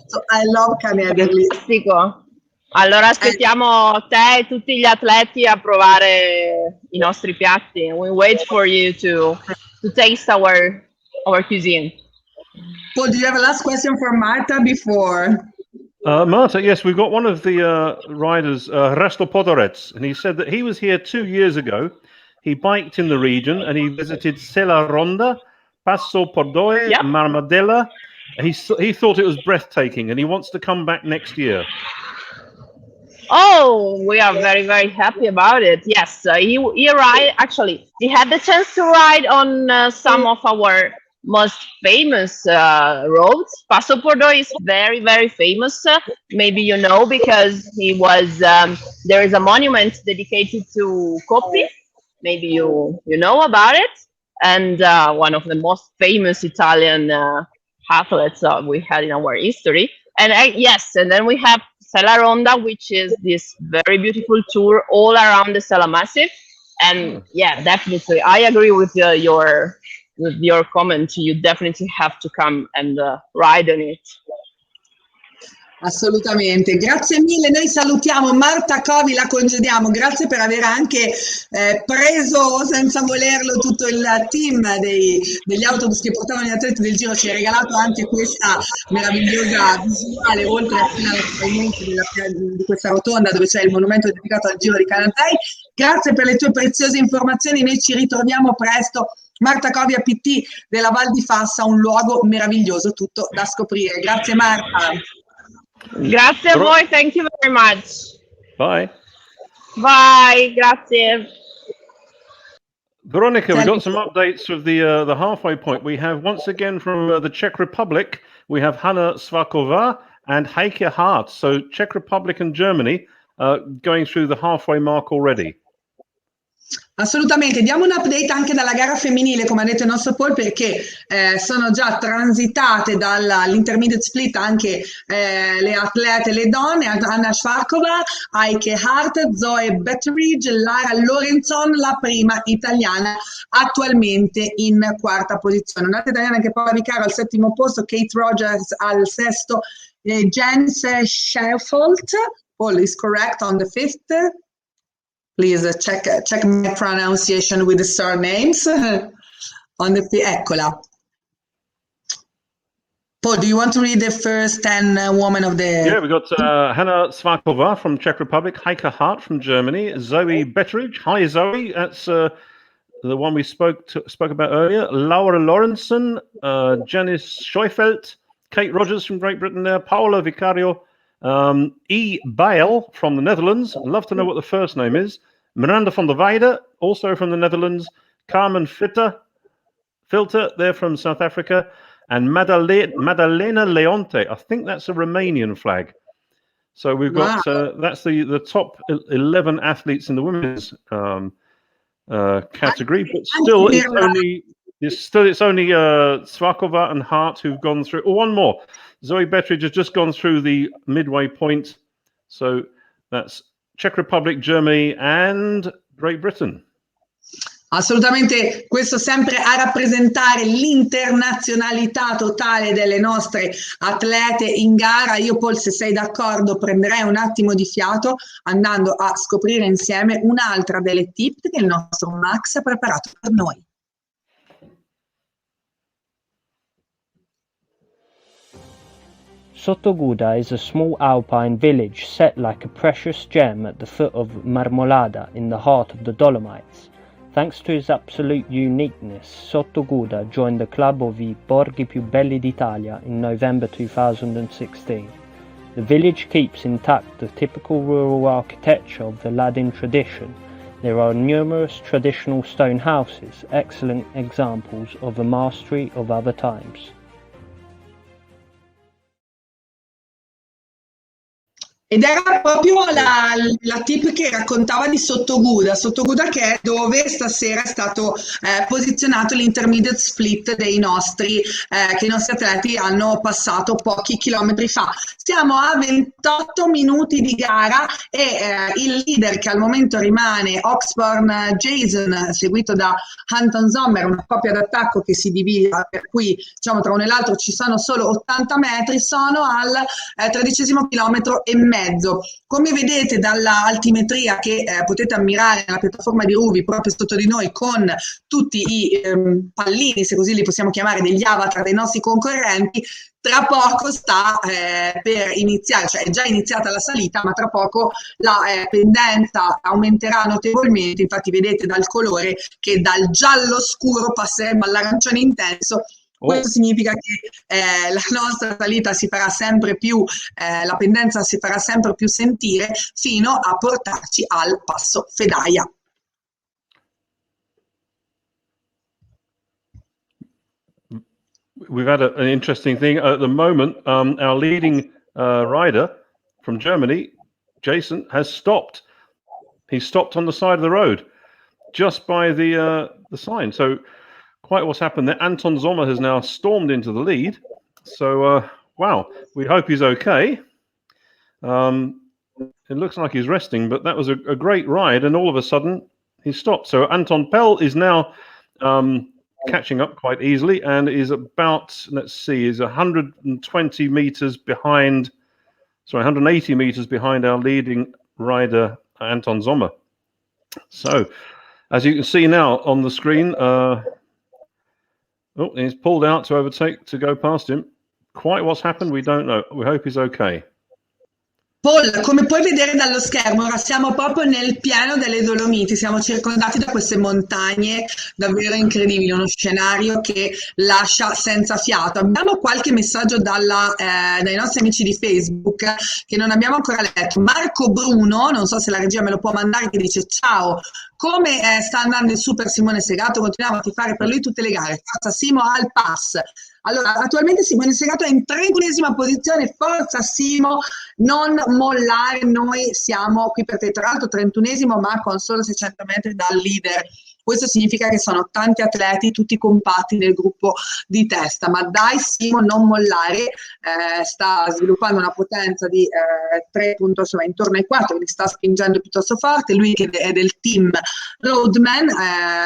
So, I love canederli. Fantastico. Allora aspettiamo te e tutti gli atleti a provare i nostri piatti. We wait for you to taste our cuisine. Paul, do you have a last question for Marta before? Marta, yes, we've got one of the riders, Resto Podorets, and he said that he was here 2 years ago. He biked in the region and he visited Sella Ronda, Passo Fedaia, Yep. Marmadella. He thought it was breathtaking and he wants to come back next year. Oh, we are very, very happy about it. Yes, he ride. Actually, he had the chance to ride on some of our most famous roads. Passo Fedaia is very, very famous. Maybe you know, because he was. There is a monument dedicated to Coppi. Maybe you know about it. And one of the most famous Italian athletes we had in our history. And yes, and then we have Sella Ronda, which is this very beautiful tour all around the Sella Massif. And yeah, definitely, I agree with your comment. You definitely have to come and ride on it. Assolutamente, grazie mille. Noi salutiamo Marta Covi, la congediamo. Grazie per aver anche preso senza volerlo tutto il team degli autobus che portavano gli atleti del Giro. Ci hai regalato anche questa meravigliosa visuale, oltre di questa rotonda dove c'è il monumento dedicato al Giro di Canatei. Grazie per le tue preziose informazioni. Noi ci ritroviamo presto. Marta Covia, PT della Val di Fassa, un luogo meraviglioso, tutto da scoprire. Grazie Marta. Grazie a voi, thank you very much. Bye. Bye, grazie. Veronica, we've got some updates of the halfway point. We have, once again, from the Czech Republic, we have Hanna Svakova and Heike Hart. So Czech Republic and Germany going through the halfway mark already. Assolutamente, diamo un update anche dalla gara femminile, come ha detto il nostro Paul, perché sono già transitate dall'intermediate split anche le atlete, le donne, Anna Svakova, Heike Hart, Zoe Betteridge, Lara Lorenzon, la prima italiana attualmente in quarta posizione. Un'altra italiana che prova di cara al settimo posto, Kate Rogers al sesto, Jens Scheffold, Paul is correct on the fifth. Please check my pronunciation with the surnames. Eccola. Paul, do you want to read the first 10 women of the... Yeah, we've got Hanna Svakova from Czech Republic, Heike Hart from Germany, Zoe Betteridge. Hi, Zoe. That's the one we spoke about earlier. Laura Lawrenson, Janice Scheufelt, Kate Rogers from Great Britain there, Paola Vicario, E. Bale from the Netherlands. I'd love to know what the first name is. Miranda van der Weide, also from the Netherlands. Carmen Filter, they're from South Africa. And Madalena Leonte, I think that's a Romanian flag. So we've got, that's the top 11 athletes in the women's category, but still it's only Svakova and Hart who've gone through. Oh, one more. Zoe Betteridge has just gone through the midway point. So that's Czech Republic, Germany and Great Britain. Assolutamente, questo sempre a rappresentare l'internazionalità totale delle nostre atlete in gara. Io, Paul, se sei d'accordo, prenderei un attimo di fiato andando a scoprire insieme un'altra delle tip che il nostro Max ha preparato per noi. Sottoguda is a small alpine village set like a precious gem at the foot of Marmolada in the heart of the Dolomites. Thanks to its absolute uniqueness, Sottoguda joined the club of I Borghi più belli d'Italia in November 2016. The village keeps intact the typical rural architecture of the Ladin tradition. There are numerous traditional stone houses, excellent examples of a mastery of other times. Ed era proprio la tip che raccontava di Sottoguda che è dove stasera è stato posizionato l'intermediate split che i nostri atleti hanno passato pochi chilometri fa. Siamo a 28 minuti di gara e il leader che al momento rimane Oxborn Jason, seguito da Anton Sommer, una coppia d'attacco che si divide, per cui diciamo tra uno e l'altro ci sono solo 80 metri, sono al 13° chilometro e mezzo. Come vedete dalla altimetria che potete ammirare nella piattaforma di Ruvi proprio sotto di noi con tutti i pallini, se così li possiamo chiamare, degli avatar dei nostri concorrenti, tra poco sta per iniziare, cioè è già iniziata la salita, ma tra poco la pendenza aumenterà notevolmente. Infatti vedete dal colore che dal giallo scuro passeremo all'arancione intenso. Questo significa che la nostra salita si farà sempre più, la pendenza si farà sempre più sentire fino a portarci al Passo Fedaia. We've had an interesting thing at the moment. Our leading rider from Germany, Jason, has stopped. He stopped on the side of the road, just by the sign. So quite what's happened there. Anton Sommer has now stormed into the lead. So, wow, we hope he's okay. It looks like he's resting, but that was a great ride, and all of a sudden he stopped. So Anton Pell is now catching up quite easily and is about, let's see, is 120 meters behind, sorry, 180 meters behind our leading rider, Anton Sommer. So, as you can see now on the screen, he's pulled out to overtake, to go past him. Quite what's happened, we don't know. We hope he's okay. Paul, come puoi vedere dallo schermo, ora siamo proprio nel pieno delle Dolomiti, siamo circondati da queste montagne davvero incredibili, uno scenario che lascia senza fiato. Abbiamo qualche messaggio dai nostri amici di Facebook che non abbiamo ancora letto. Marco Bruno, non so se la regia me lo può mandare, che dice: ciao, come sta andando il super Simone Segato? Continuiamo a tifare per lui tutte le gare. Forza Simo al pass. Allora, attualmente Simone Segato è in 31esima posizione, forza Simo, non mollare, noi siamo qui per te, tra l'altro 31esimo ma con solo 600 metri dal leader. Questo significa che sono tanti atleti, tutti compatti nel gruppo di testa, ma dai Simo, non mollare, sta sviluppando una potenza di 3 punti, insomma, intorno ai 4, quindi sta spingendo piuttosto forte. Lui che è del team Roadman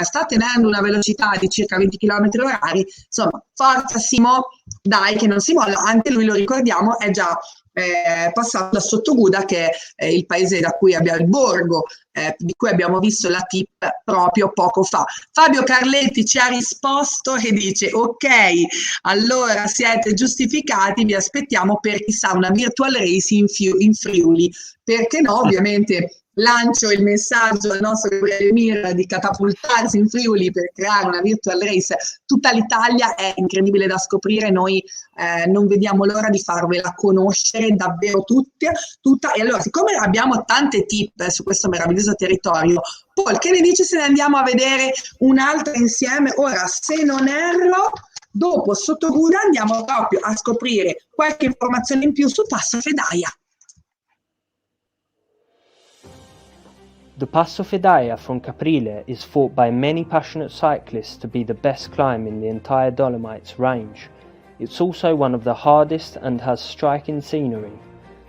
sta tenendo una velocità di circa 20 km orari, insomma, forza Simo, dai che non si molla, anche lui, lo ricordiamo, è già passato da Sottoguda, che è il paese da cui abbiamo il borgo, di cui abbiamo visto la tip proprio poco fa. Fabio Carletti ci ha risposto e dice: ok, allora siete giustificati, vi aspettiamo per chissà una virtual race in Friuli, perché no, ovviamente. Lancio il messaggio al nostro Gabriele Mir di catapultarsi in Friuli per creare una virtual race. Tutta l'Italia è incredibile da scoprire, noi non vediamo l'ora di farvela conoscere davvero tutta. E allora, siccome abbiamo tante tip su questo meraviglioso territorio, Paul, che ne dici se ne andiamo a vedere un'altra insieme? Ora, se non erro, dopo Sottoguda andiamo proprio a scoprire qualche informazione in più su Passo Fedaia. The Passo Fedaia from Caprile is thought by many passionate cyclists to be the best climb in the entire Dolomites range. It's also one of the hardest and has striking scenery.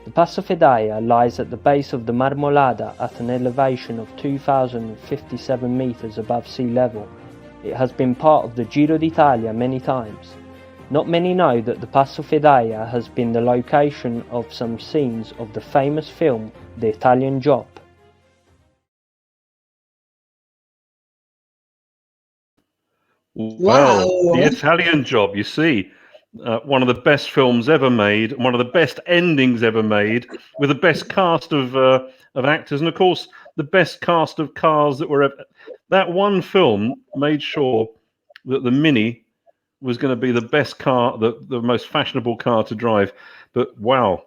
The Passo Fedaia lies at the base of the Marmolada at an elevation of 2,057 meters above sea level. It has been part of the Giro d'Italia many times. Not many know that the Passo Fedaia has been the location of some scenes of the famous film The Italian Job. Well, Wow. the Italian Job, you see. one of the best films ever made, one of the best endings ever made, with the best cast of actors, and of course the best cast of cars that were ever. That one film made sure that the Mini was going to be the best car, the most fashionable car to drive. But wow,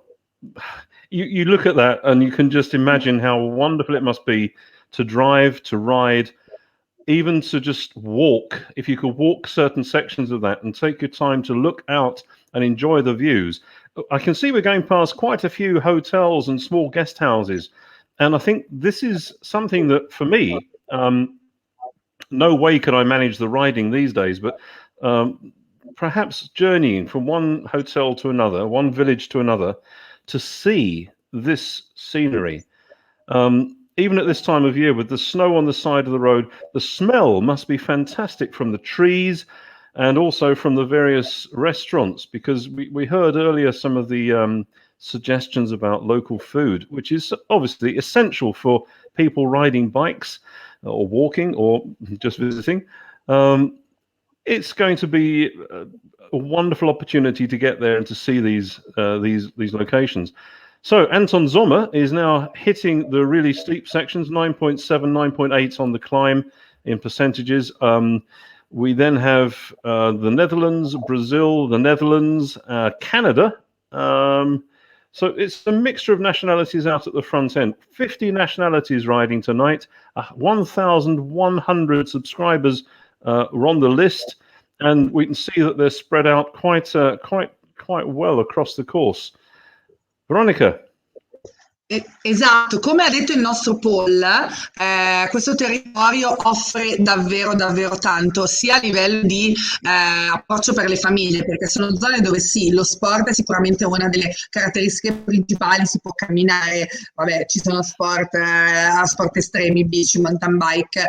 you look at that and you can just imagine how wonderful it must be to drive, to ride, even to just walk. If you could walk certain sections of that and take your time to look out and enjoy the views. I can see we're going past quite a few hotels and small guest houses, and I think this is something that, for me, no way could I manage the riding these days, but perhaps journeying from one hotel to another, one village to another, to see this scenery. Even at this time of year, with the snow on the side of the road, the smell must be fantastic from the trees and also from the various restaurants, because we heard earlier some of the suggestions about local food, which is obviously essential for people riding bikes or walking or just visiting. It's going to be a wonderful opportunity to get there and to see these locations. So Anton Sommer is now hitting the really steep sections, 9.7, 9.8 on the climb in percentages. We then have the Netherlands, Brazil, the Netherlands, Canada. So it's a mixture of nationalities out at the front end. 50 nationalities riding tonight. 1,100 subscribers are on the list, and we can see that they're spread out quite well across the course. Veronica. Esatto, come ha detto il nostro Paul, questo territorio offre davvero davvero tanto, sia a livello di approccio per le famiglie, perché sono zone dove sì, lo sport è sicuramente una delle caratteristiche principali, si può camminare, vabbè, ci sono sport estremi, bici, mountain bike,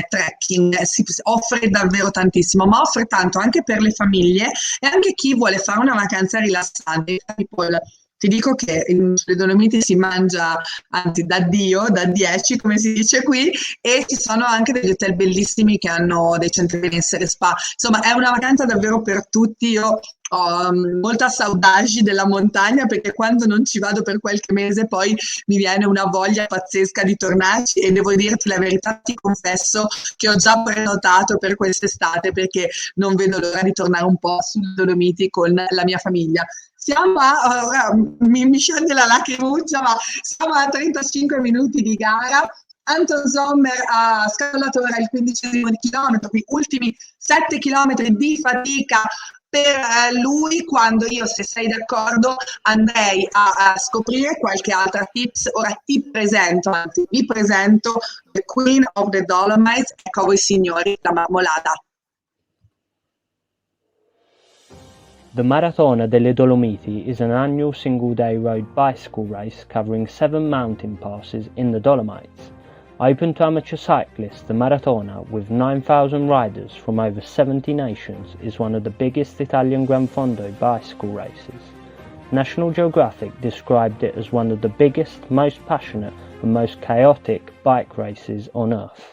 trekking, si offre davvero tantissimo, ma offre tanto anche per le famiglie e anche chi vuole fare una vacanza rilassante. Paul, ti dico che sulle Dolomiti si mangia, anzi, da Dio, da 10, come si dice qui, e ci sono anche degli hotel bellissimi che hanno dei centri benessere spa. Insomma, è una vacanza davvero per tutti. Io ho molta saudade della montagna, perché quando non ci vado per qualche mese poi mi viene una voglia pazzesca di tornarci, e devo dirti la verità, ti confesso che ho già prenotato per quest'estate, perché non vedo l'ora di tornare un po' sulle Dolomiti con la mia famiglia. Siamo mi scende la lacrimuccia, ma siamo a 35 minuti di gara. Anton Sommer ha scallato ora il 15° chilometro, quindi ultimi 7 chilometri di fatica per lui, quando io, se sei d'accordo, andrei a scoprire qualche altra tips. Ora vi presento the Queen of the Dolomites, ecco a voi signori la marmolada. The Maratona delle Dolomiti is an annual single-day road bicycle race covering 7 mountain passes in the Dolomites. Open to amateur cyclists, the Maratona, with 9,000 riders from over 70 nations, is one of the biggest Italian Gran Fondo bicycle races. National Geographic described it as one of the biggest, most passionate and most chaotic bike races on Earth.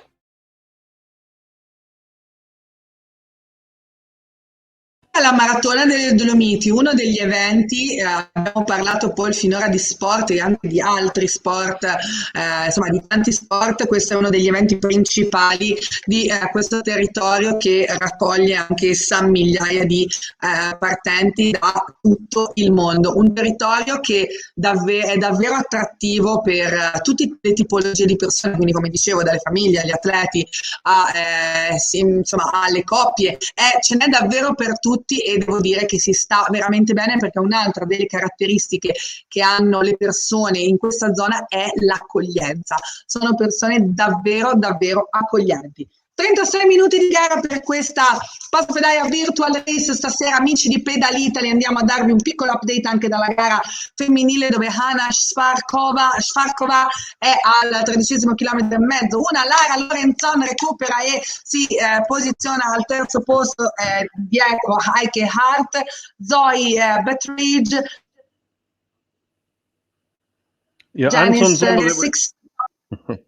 La Maratona delle Dolomiti, uno degli eventi, abbiamo parlato poi finora di sport e anche di altri sport, insomma di tanti sport. Questo è uno degli eventi principali di questo territorio, che raccoglie anch'essa migliaia di partenti da tutto il mondo. Un territorio che è davvero attrattivo per tutte le tipologie di persone, quindi come dicevo, dalle famiglie agli atleti insomma alle coppie, ce n'è davvero per tutti. E devo dire che si sta veramente bene, perché un'altra delle caratteristiche che hanno le persone in questa zona è l'accoglienza. Sono persone davvero davvero accoglienti. 36 minuti di gara per questa Passo Fedaia Virtual Race stasera, amici di Pedal Italy. Andiamo a darvi un piccolo update anche dalla gara femminile, dove Hanna Švarkova è al 13° chilometro e mezzo. Lara Lorenzon recupera e si posiziona al terzo posto dietro Heike Hart, Zoe Bettridge, Yeah, Janice Anton Sommer,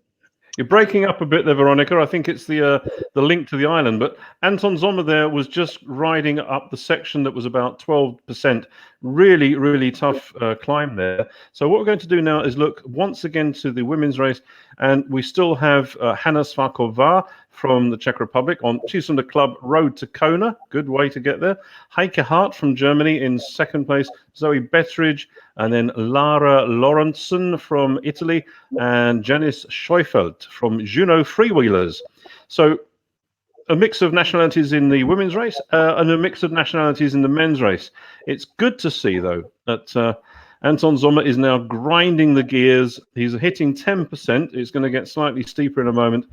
You're breaking up a bit there, Veronica. I think it's the link to the island. But Anton Sommer there was just riding up the section that was about 12%. Really, really tough climb there. So what we're going to do now is look once again to the women's race. And we still have Hanna Svaková from the Czech Republic. She's on the club road to Kona. Good way to get there. Heike Hart from Germany in second place. Zoe Betteridge. And then Lara Lorentzen from Italy. And Janice Scheufelt from Juno Freewheelers. So a mix of nationalities in the women's race and a mix of nationalities in the men's race. It's good to see, though, that Anton Sommer is now grinding the gears. He's hitting 10%. It's going to get slightly steeper in a moment.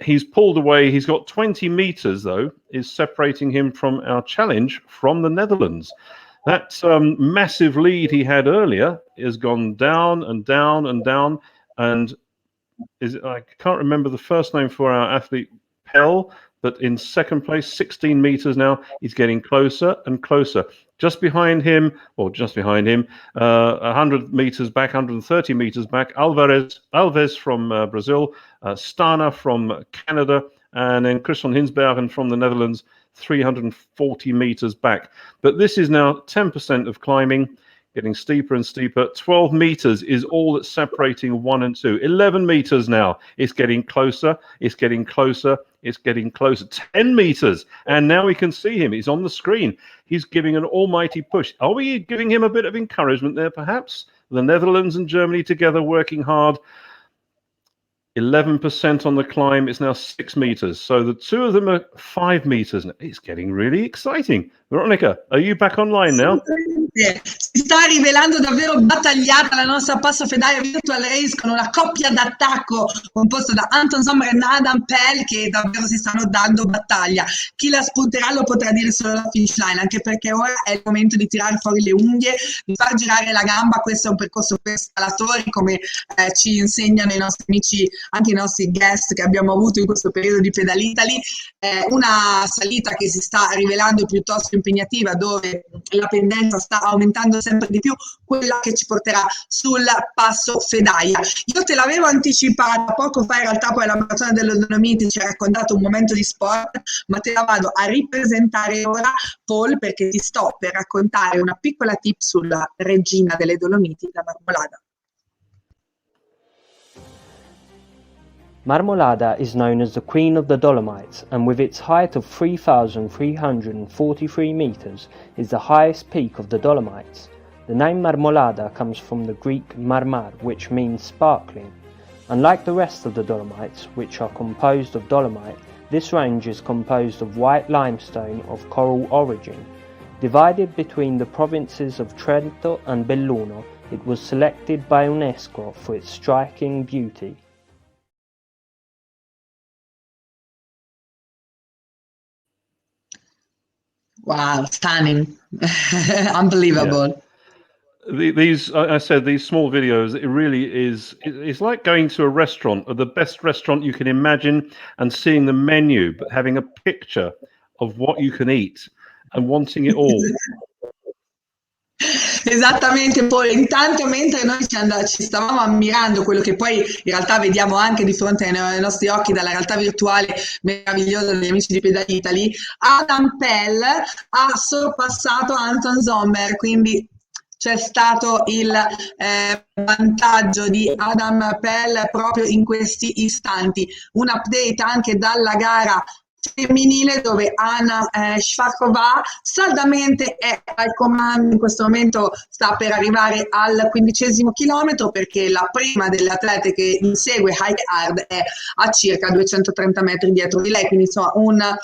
He's pulled away. He's got 20 meters, though, is separating him from our challenge from the Netherlands. That massive lead he had earlier has gone down and down and down. And I can't remember the first name for our athlete, Pell, but in second place, 16 meters now. He's getting closer and closer. Just behind him, 100 meters back, 130 meters back, Alves from Brazil, Stana from Canada, and then Christian Hinsbergen from the Netherlands, 340 meters back. But this is now 10% of climbing, getting steeper and steeper. 12 meters is all that's separating 1 and 2. 11 meters now. It's getting closer. It's getting closer. It's getting closer. 10 meters. And now we can see him. He's on the screen. He's giving an almighty push. Are we giving him a bit of encouragement there, perhaps? The Netherlands and Germany together working hard. 11% on the climb. It's now 6 meters. So the two of them are 5 meters. It's getting really exciting. Veronica, are you back online now? Si sta rivelando davvero battagliata la nostra Passo Fedaia Virtual Race con una coppia d'attacco composta da Anton Sommer e Adam Pell che davvero si stanno dando battaglia. Chi la spunterà lo potrà dire solo la finish line, anche perché ora è il momento di tirare fuori le unghie, di far girare la gamba. Questo è un percorso per scalatori, come ci insegnano i nostri amici, anche i nostri guest che abbiamo avuto in questo periodo di Pedal Italy. Una salita che si sta rivelando piuttosto impegnativa, dove la pendenza sta aumentando sempre di più, quella che ci porterà sul Passo Fedaia. Io te l'avevo anticipata poco fa, in realtà poi la maratona delle Dolomiti ci ha raccontato un momento di sport, ma te la vado a ripresentare ora, Paul, perché ti sto per raccontare una piccola tip sulla regina delle Dolomiti, la Marmolada. Marmolada is known as the Queen of the Dolomites, and with its height of 3,343 meters, is the highest peak of the Dolomites. The name Marmolada comes from the Greek marmar, which means sparkling. Unlike the rest of the Dolomites, which are composed of dolomite, this range is composed of white limestone of coral origin. Divided between the provinces of Trento and Belluno, it was selected by UNESCO for its striking beauty. Wow, stunning. Unbelievable. Yeah. These, I said, these small videos, it really is, it's like going to a restaurant, or the best restaurant you can imagine, and seeing the menu, but having a picture of what you can eat and wanting it all. Esattamente, poi intanto mentre noi ci stavamo ammirando quello che poi in realtà vediamo anche di fronte ai nostri occhi dalla realtà virtuale meravigliosa degli amici di Pedal Italy, Adam Pell ha sorpassato Anton Sommer, quindi c'è stato il vantaggio di Adam Pell proprio in questi istanti. Un update anche dalla gara femminile, dove Hanna Svaková saldamente è al comando. In questo momento sta per arrivare al 15° chilometro, perché la prima delle atlete che insegue, Heike Hart, è a circa 230 metri dietro di lei, quindi insomma una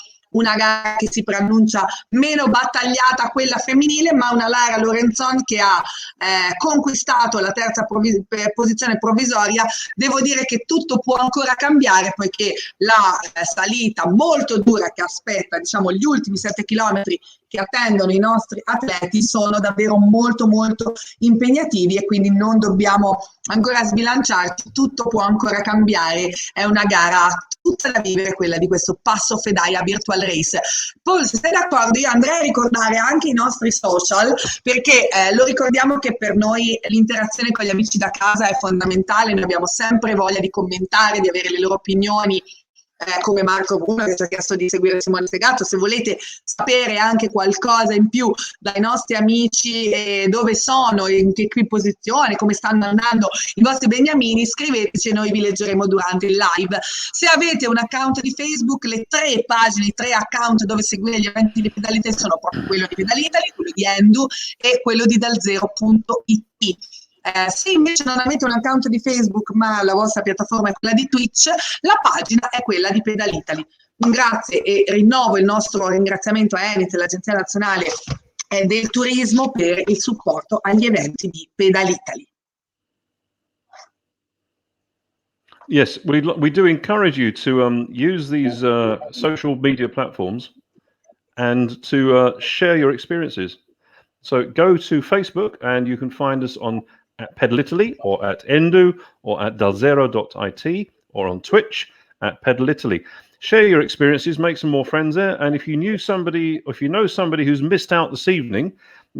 gara che si preannuncia meno battagliata, quella femminile, ma una Lara Lorenzon che ha conquistato la terza posizione provvisoria. Devo dire che tutto può ancora cambiare, poiché la salita molto dura che aspetta, diciamo, gli ultimi 7 chilometri, che attendono i nostri atleti sono davvero molto molto impegnativi, e quindi non dobbiamo ancora sbilanciarci, tutto può ancora cambiare, è una gara tutta da vivere, quella di questo Passo Fedaia Virtual Race. Paul, se sei d'accordo, io andrei a ricordare anche i nostri social, perché lo ricordiamo che per noi l'interazione con gli amici da casa è fondamentale, noi abbiamo sempre voglia di commentare, di avere le loro opinioni, come Marco Bruno che ci ha chiesto di seguire Simone Segato. Se volete sapere anche qualcosa in più dai nostri amici, dove sono, in che posizione, come stanno andando i vostri beniamini, scriveteci e noi vi leggeremo durante il live. Se avete un account di Facebook, le 3 pagine, i 3 account dove seguire gli eventi di Pedalite sono proprio quello di Pedalitali, quello di Endu e quello di dalzero.it. Se invece non avete un account di Facebook ma la vostra piattaforma è quella di Twitch, la pagina è quella di Pedalitali. Grazie, e rinnovo il nostro ringraziamento a Enit, l'Agenzia Nazionale del Turismo, per il supporto agli eventi di Pedalitali. Yes, we do encourage you to use these social media platforms and to share your experiences. So go to Facebook and you can find us at Pedalitali, or at Endu, or at dalzero.it, or on Twitch at Pedalitali. Share your experiences, make some more friends there. And if you know somebody who's missed out this evening,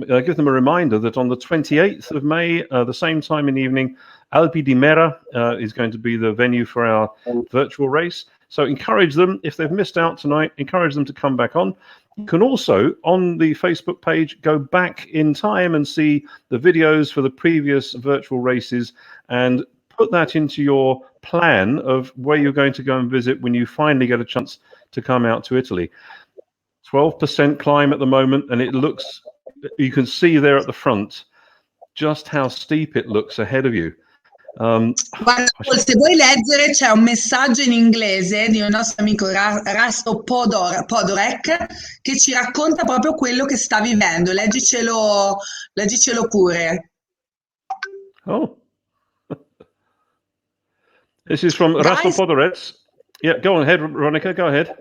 give them a reminder that on the 28th of May, the same time in the evening, Alpi di Mera is going to be the venue for our virtual race. So encourage them. If they've missed out tonight, encourage them to come back on. You can also, on the Facebook page, go back in time and see the videos for the previous virtual races and put that into your plan of where you're going to go and visit when you finally get a chance to come out to Italy. 12% climb at the moment, and you can see there at the front just how steep it looks ahead of you. Guarda, se vuoi leggere, c'è un messaggio in inglese di un nostro amico Rasto Podorek che ci racconta proprio quello che sta vivendo. Leggicelo pure. Oh, this is from Rasto Podorek. Yeah, go ahead, Veronica. Go ahead.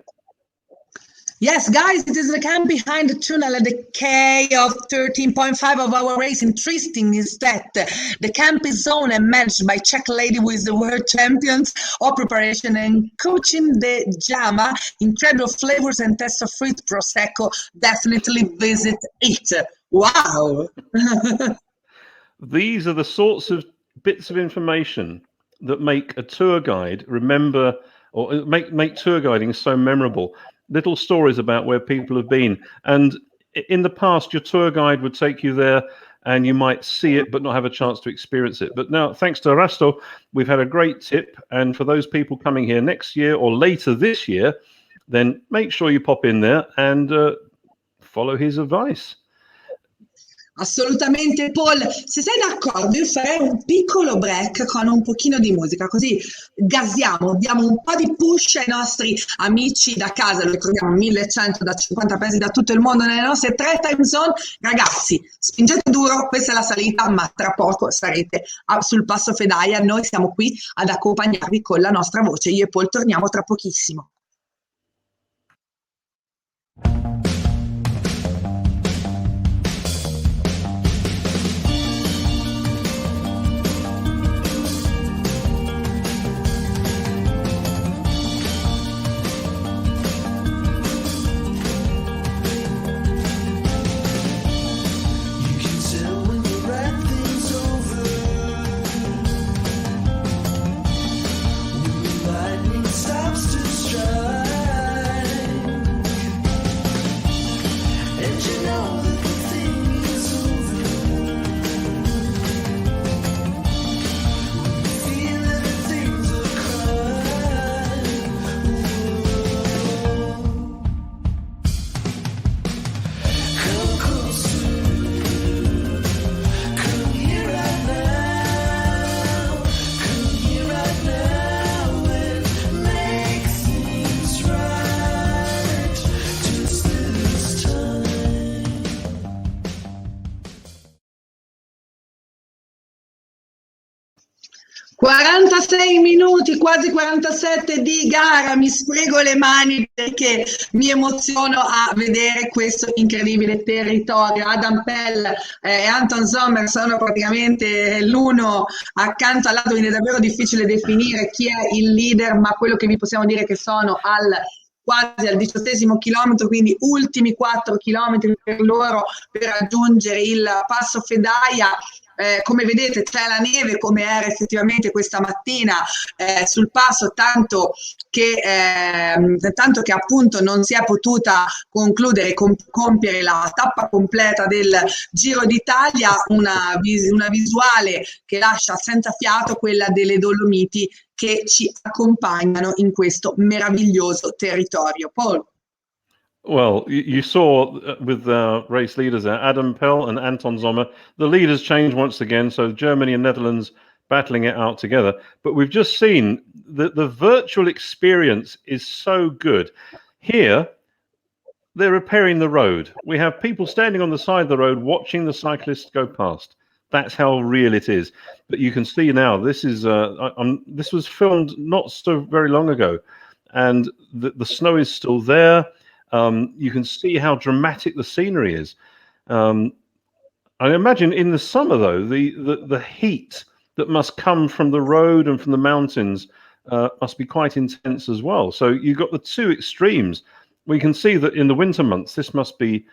Yes, guys, it is the camp behind the tunnel at the K of 13.5 of our race. Interesting is that the camp is owned and managed by Czech lady who is the world champions of preparation and coaching the Jama. Incredible flavors and taste of fruit Prosecco. Definitely visit it. Wow. These are the sorts of bits of information that make a tour guide remember, or make tour guiding so memorable. Little stories about where people have been. And in the past, your tour guide would take you there and you might see it but not have a chance to experience it. But now, thanks to Rasto, we've had a great tip. And for those people coming here next year or later this year, then make sure you pop in there and follow his advice. Assolutamente, Paul. Se sei d'accordo, io farei un piccolo break con un pochino di musica, così gasiamo, diamo un po' di push ai nostri amici da casa. Lo ricordiamo, 1100 da 50 paesi da tutto il mondo nelle nostre 3 time zone. Ragazzi, spingete duro, questa è la salita, ma tra poco sarete sul Passo Fedaia. Noi siamo qui ad accompagnarvi con la nostra voce. Io e Paul torniamo tra pochissimo. Stops to strike. 46 minuti, quasi 47 di gara, mi sfrego le mani perché mi emoziono a vedere questo incredibile territorio. Adam Pell e Anton Sommer sono praticamente l'uno accanto all'altro, quindi è davvero difficile definire chi è il leader, ma quello che vi possiamo dire è che sono quasi al 18° chilometro, quindi ultimi 4 chilometri per loro per raggiungere il Passo Fedaia. Come vedete c'è la neve, come era effettivamente questa mattina sul passo, tanto che appunto non si è potuta compiere la tappa completa del Giro d'Italia, una visuale che lascia senza fiato, quella delle Dolomiti che ci accompagnano in questo meraviglioso territorio. Paul. Well, you saw with the race leaders there, Adam Pell and Anton Sommer, the leaders changed once again. So Germany and Netherlands battling it out together. But we've just seen that the virtual experience is so good. Here, they're repairing the road. We have people standing on the side of the road watching the cyclists go past. That's how real it is. But you can see now, this is this was filmed not so very long ago, and the snow is still there. You can see how dramatic the scenery is. I imagine in the summer, though, the heat that must come from the road and from the mountains must be quite intense as well. So you've got the two extremes. We can see that in the winter months, this must be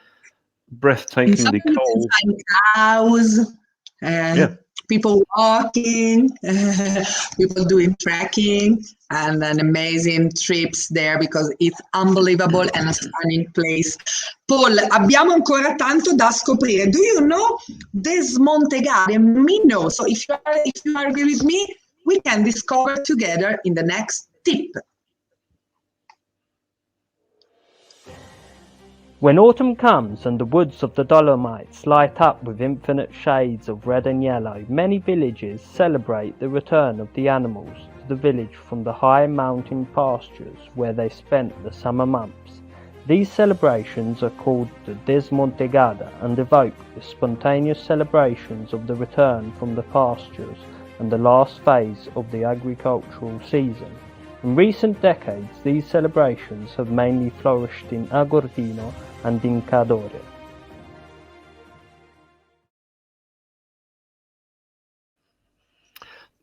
breathtakingly cold. Cows, Yeah. people walking, people doing trekking, and then amazing trips there because it's unbelievable and a stunning place. Paul, abbiamo ancora tanto da scoprire. Do you know Desmontegare? Me no. So if you agree with me, we can discover together in the next tip. When autumn comes and the woods of the Dolomites light up with infinite shades of red and yellow, many villages celebrate the return of the animals to the village from the high mountain pastures where they spent the summer months. These celebrations are called the Desmontegada and evoke the spontaneous celebrations of the return from the pastures and the last phase of the agricultural season. In recent decades, these celebrations have mainly flourished in Agordino and in Cadore.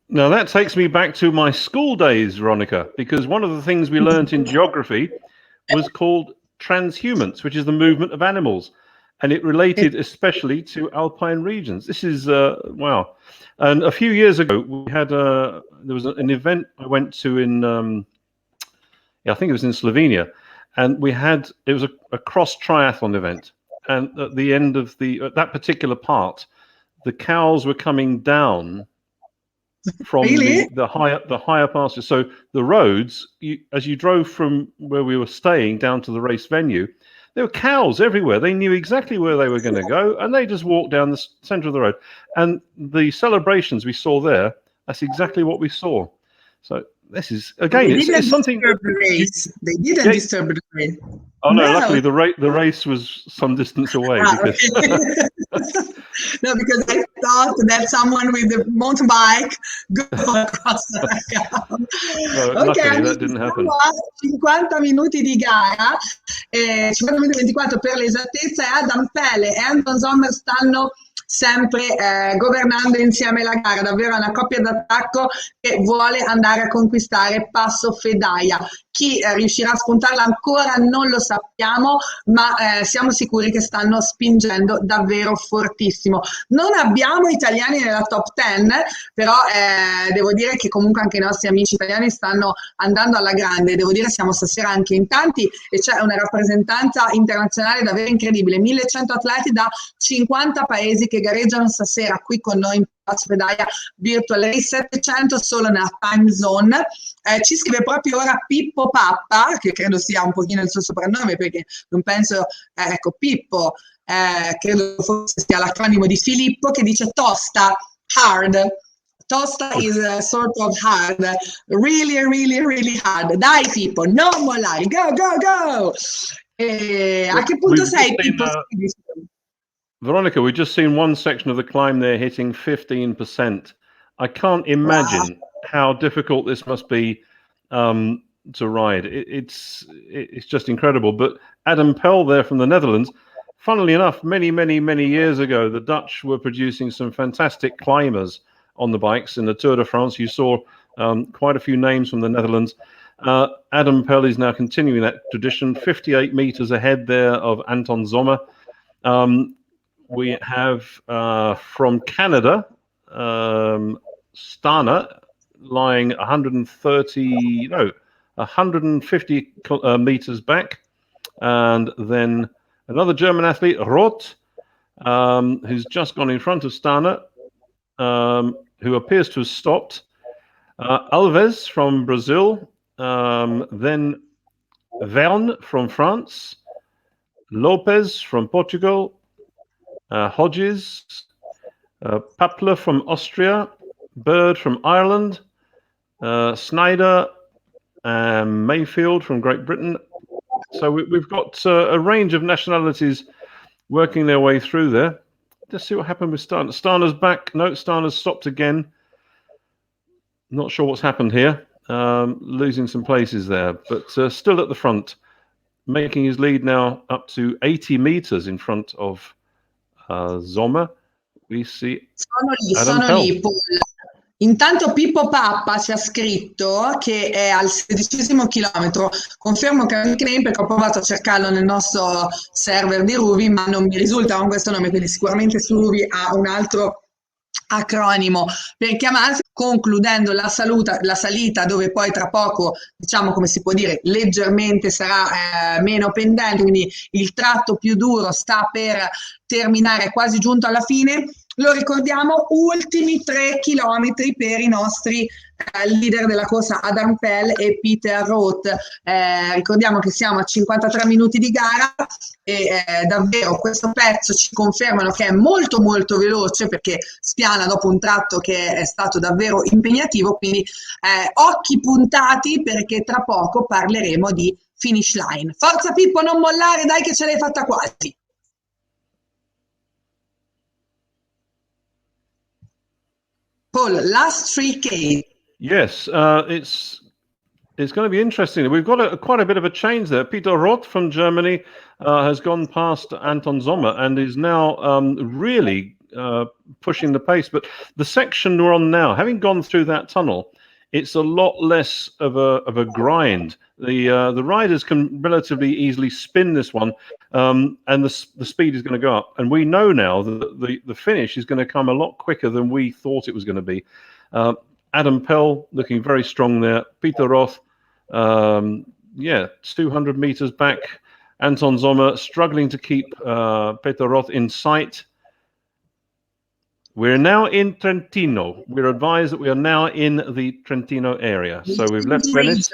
Now that takes me back to my school days, Veronica, because one of the things we learned in geography was called transhumance, which is the movement of animals, and it related especially to alpine regions. This is wow. And a few years ago, we had there was an event I went to in I think it was in Slovenia, and it was a cross triathlon event, and at the end of that particular part, the cows were coming down from the higher pastures. So the roads, as you drove from where we were staying down to the race venue, there were cows everywhere. They knew exactly where they were going to go, and they just walked down the center of the road. And the celebrations we saw there, that's exactly what we saw. So this is, again, it's something. They didn't disturb the race. Oh no! Luckily, the race was some distance away. No, because I thought that someone with a mountain bike go across the ground. No, luckily that didn't happen. 50 minuti di gara, 50 minuti e 24 per l'esattezza, e Adam Pell e Anton Sommer stanno sempre governando insieme la gara, davvero una coppia d'attacco che vuole andare a conquistare Passo Fedaia. Chi riuscirà a spuntarla ancora non lo sappiamo, ma siamo sicuri che stanno spingendo davvero fortissimo. Non abbiamo italiani nella top 10, però devo dire che comunque anche i nostri amici italiani stanno andando alla grande. Devo dire siamo stasera anche in tanti e c'è una rappresentanza internazionale davvero incredibile, 1100 atleti da 50 paesi che gareggiano stasera qui con noi in Passo Fedaia Virtual Race, 700 solo nella time zone. Ci scrive proprio ora Pippo Pappa, che credo sia un pochino il suo soprannome, perché non penso, ecco, Pippo, credo forse sia l'acronimo di Filippo, che dice tosta, hard. Tosta is a sort of hard, really, really, really hard. Dai Pippo, non mollare, go, go, go! A che punto sei, Pippo? Veronica, we've just seen one section of the climb there hitting 15%. I can't imagine how difficult this must be to ride. It's just incredible. But Adam Pel there from the Netherlands, funnily enough, many years ago, the Dutch were producing some fantastic climbers on the bikes. In the Tour de France, you saw quite a few names from the Netherlands. Adam Pel is now continuing that tradition, 58 meters ahead there of Anton Sommer. We have from Canada, Stana, lying 150 meters back. And then another German athlete, Roth, who's just gone in front of Stana, who appears to have stopped. Alves from Brazil, then Verne from France, Lopez from Portugal, Hodges, Papler from Austria, Bird from Ireland, Snyder and Mayfield from Great Britain. So we've got a range of nationalities working their way through there. Let's see what happened with Stana. Stana's back. No, Stana's stopped again. Not sure what's happened here. Losing some places there, but still at the front, making his lead now up to 80 meters in front of Sommer. We see sono lì, Paul. Intanto Pippo Pappa ci ha scritto che è al 16° chilometro. Confermo che è un nickname perché ho provato a cercarlo nel nostro server di Ruvi, ma non mi risulta con questo nome, quindi sicuramente su Ruvi ha un altro acronimo per chiamarsi. Concludendo la salita, dove poi tra poco, diciamo, come si può dire, leggermente sarà meno pendente, quindi il tratto più duro sta per terminare, quasi giunto alla fine. Lo ricordiamo, ultimi 3 chilometri per i nostri leader della corsa, Adam Pel e Peter Roth. Ricordiamo che siamo a 53 minuti di gara e davvero questo pezzo ci confermano che è molto veloce, perché spiana dopo un tratto che è stato davvero impegnativo, quindi occhi puntati, perché tra poco parleremo di finish line. Forza Pippo, non mollare, dai che ce l'hai fatta quasi. Paul, last 3K. Yes, it's going to be interesting. We've got quite a bit of a change there. Peter Roth from Germany has gone past Anton Sommer and is now really pushing the pace. But the section we're on now, having gone through that tunnel, it's a lot less of a grind. The riders can relatively easily spin this one, and the speed is going to go up. And we know now that the finish is going to come a lot quicker than we thought it was going to be. Adam Pel looking very strong there. Peter Roth, 200 meters back. Anton Sommer struggling to keep Peter Roth in sight. We're now in Trentino. We're advised that we are now in the Trentino area. So we've left Venice.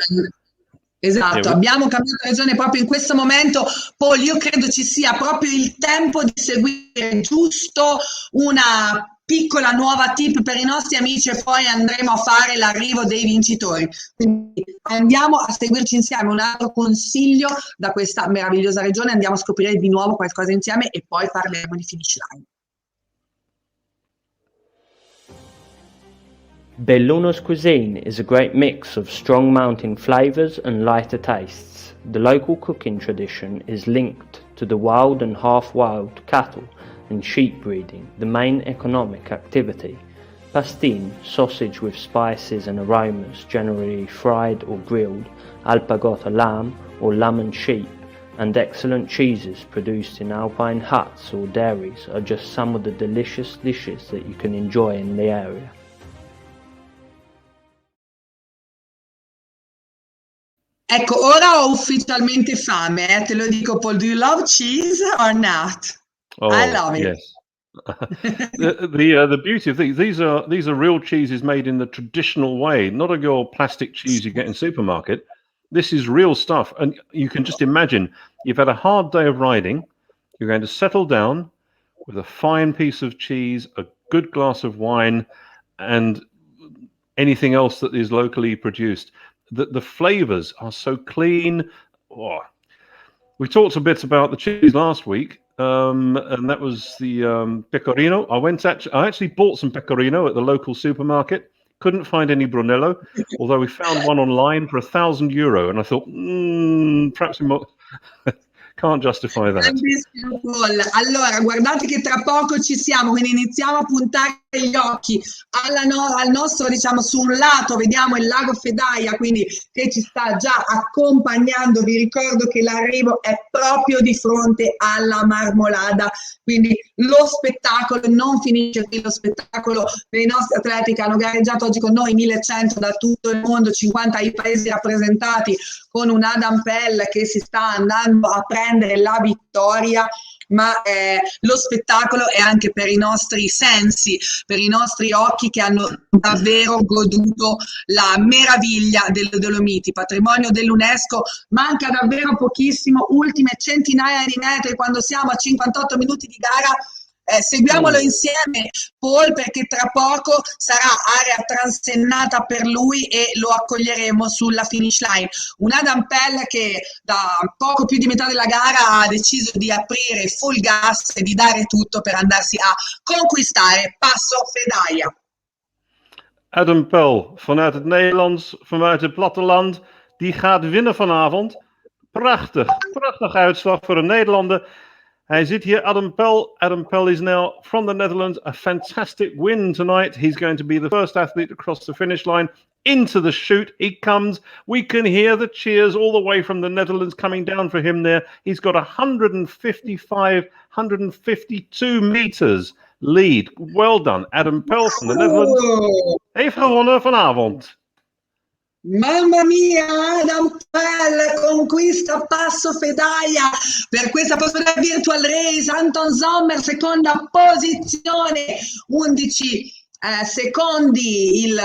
Esatto, abbiamo cambiato regione proprio in questo momento. Paul, io credo ci sia proprio il tempo di seguire giusto una piccola nuova tip per i nostri amici e poi andremo a fare l'arrivo dei vincitori. Quindi andiamo a seguirci insieme. Un altro consiglio da questa meravigliosa regione, andiamo a scoprire di nuovo qualcosa insieme e poi parleremo di finish line. Belluno's cuisine is a great mix of strong mountain flavours and lighter tastes. The local cooking tradition is linked to the wild and half-wild cattle and sheep breeding, the main economic activity. Pastine, sausage with spices and aromas, generally fried or grilled, alpagota lamb or lamb and sheep, and excellent cheeses produced in alpine huts or dairies are just some of the delicious dishes that you can enjoy in the area. Ecco, ora ho ufficialmente fame, te lo dico, Paul. Do you love cheese or not? Oh, I love it. Yes. The beauty of these are real cheeses made in the traditional way, not a your plastic cheese you get in supermarket. This is real stuff, and you can just imagine you've had a hard day of riding. You're going to settle down with a fine piece of cheese, a good glass of wine, and anything else that is locally produced. The flavors are so clean. Oh. We talked a bit about the cheese last week, and that was the pecorino. I actually bought some pecorino at the local supermarket. Couldn't find any Brunello, although we found one online for €1,000, and I thought, perhaps we can't justify that. Grandissimo Paul. Allora, guardate che tra poco ci siamo, quindi iniziamo a puntare gli occhi al nostro, diciamo, su un lato vediamo il lago Fedaia, quindi che ci sta già accompagnando. Vi ricordo che l'arrivo è proprio di fronte alla Marmolada, quindi lo spettacolo non finisce qui, lo spettacolo dei nostri atleti che hanno gareggiato oggi con noi, 1100 da tutto il mondo, 50 i paesi rappresentati, con un Adam Pell che si sta andando a prendere la vittoria, ma lo spettacolo è anche per i nostri sensi, per i nostri occhi che hanno davvero goduto la meraviglia delle Dolomiti, patrimonio dell'UNESCO. Manca davvero pochissimo, ultime centinaia di metri, quando siamo a 58 minuti di gara. Seguiamolo insieme, Paul, perché tra poco sarà area transennata per lui e lo accoglieremo sulla finish line. Un Adam Pell che da poco più di metà della gara ha deciso di aprire full gas e di dare tutto per andarsi a conquistare Passo Fedaia. Adam Pell vanuit het Nederlands, vanuit het platteland, die gaat winnen vanavond. Prachtig uitslag voor een Nederlander. Hij zit hier, Adam Pell. Adam Pell is now from the Netherlands. A fantastic win tonight. He's going to be the first athlete to cross the finish line. Into the chute he comes. We can hear the cheers all the way from the Netherlands coming down for him there. He's got 152 meters lead. Well done, Adam Pell from the Netherlands. Heeft gewonnen vanavond. Mamma mia, Adam Pell conquista Passo Fedaia per questa Passo Fedaia Virtual Race. Anton Sommer seconda posizione, 11 secondi il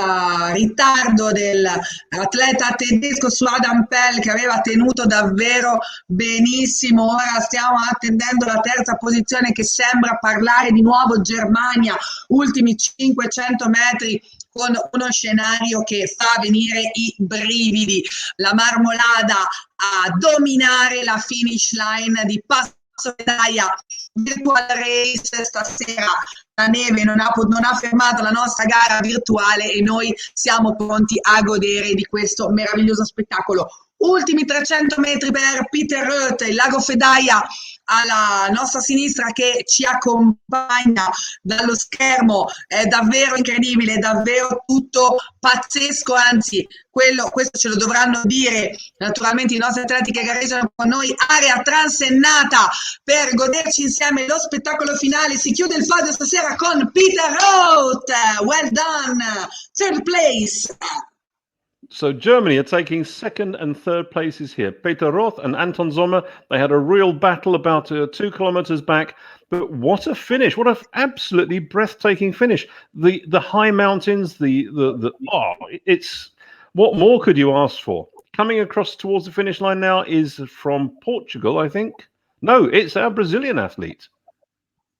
ritardo dell'atleta tedesco su Adam Pell, che aveva tenuto davvero benissimo. Ora stiamo attendendo la terza posizione, che sembra parlare di nuovo Germania, ultimi 500 metri con uno scenario che fa venire i brividi. La Marmolada a dominare la finish line di Passo Fedaia Virtual Race stasera. La neve non ha fermato la nostra gara virtuale e noi siamo pronti a godere di questo meraviglioso spettacolo. Ultimi 300 metri per Peter Roth, il lago Fedaia alla nostra sinistra che ci accompagna dallo schermo. È davvero incredibile, è davvero tutto pazzesco, anzi questo ce lo dovranno dire naturalmente i nostri atleti che gareggiano con noi. Area transennata per goderci insieme lo spettacolo finale. Si chiude il podio stasera con Peter Roth. Well done, third place. So Germany are taking second and third places here. Peter Roth and Anton Sommer, they had a real battle about 2 kilometers back. But what a finish. What an absolutely breathtaking finish. The high mountains, it's what more could you ask for? Coming across towards the finish line now is from Portugal, I think. No, it's our Brazilian athlete.